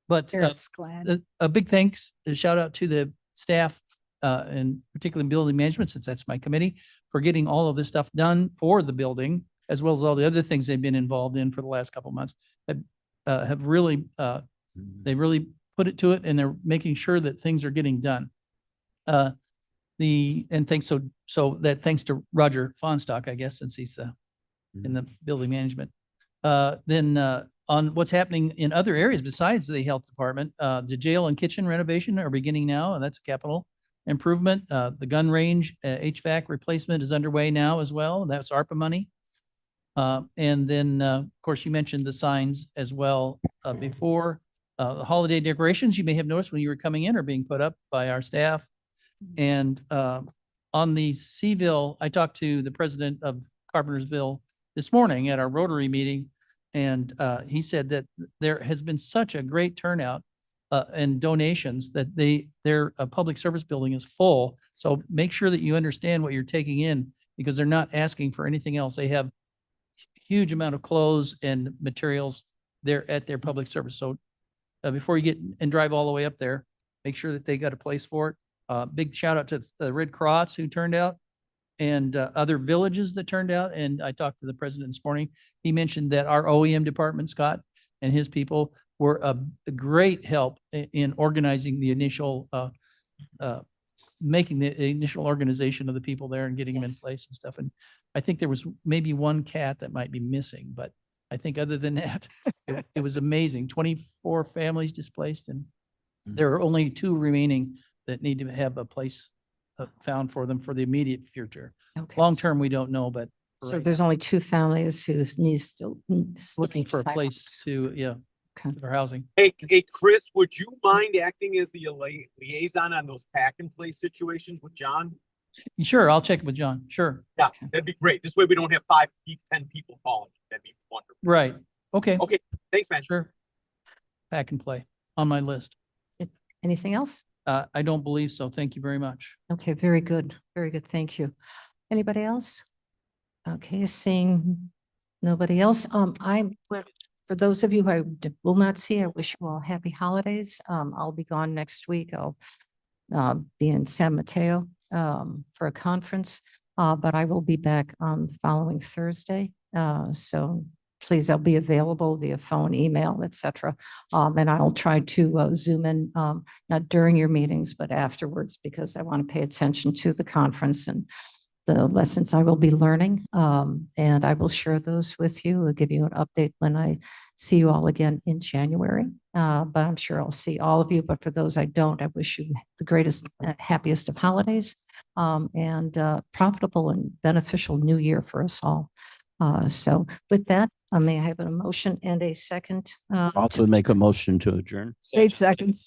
But Eric's glad. a big thanks, a shout out to the staff, and particularly building management, since that's my committee, for getting all of this stuff done for the building, as well as all the other things they've been involved in for the last couple of months. Have really, they really put it to it, and they're making sure that things are getting done. Thanks to Roger Fonstock, I guess, since he's in the building management. On what's happening in other areas besides the health department, the jail and kitchen renovation are beginning now, and that's a capital improvement. The gun range HVAC replacement is underway now as well. That's ARPA money. Of course, you mentioned the signs as well before. The holiday decorations, you may have noticed when you were coming in, are being put up by our staff. And on the Seville, I talked to the president of Carpentersville this morning at our Rotary meeting. And he said that there has been such a great turnout and donations that their public service building is full. So make sure that you understand what you're taking in, because they're not asking for anything else. They have huge amount of clothes and materials there at their public service. So before you get and drive all the way up there, make sure that they got a place for it. Big shout out to the Red Cross who turned out, and other villages that turned out. And I talked to the president this morning. He mentioned that our OEM department, Scott, and his people were a great help in organizing the initial, making the initial organization of the people there and getting them in place and stuff. And I think there was maybe one cat that might be missing, but I think other than that, it was amazing. 24 families displaced, and there are only 2 remaining that need to have a place found for them for the immediate future. Okay. Long term, we don't know, but So right there's only 2 families who need still. looking for a place to, for housing. Hey, Chris, would you mind acting as the liaison on those pack and play situations with John? Sure, I'll check with John. Sure. Yeah, that'd be great. This way we don't have 10 people calling. That'd be wonderful. Right. Okay. Okay, thanks, man. Sure. Pack and play on my list. Anything else? I don't believe so. Thank you very much. Okay, very good. Very good. Thank you. Anybody else? Okay, seeing nobody else. For those of you who I will not see, I wish you all happy holidays. I'll be gone next week. I'll be in San Mateo for a conference, but I will be back on the following Thursday. So please, I'll be available via phone, email, etc. And I'll try to Zoom in, not during your meetings, but afterwards, because I want to pay attention to the conference and the lessons I will be learning. And I will share those with you. I'll give you an update when I see you all again in January. But I'm sure I'll see all of you. But for those I don't, I wish you the greatest, happiest of holidays, and profitable and beneficial new year for us all. So with that, may I have a motion and a second? Also make a motion to adjourn. 8 seconds.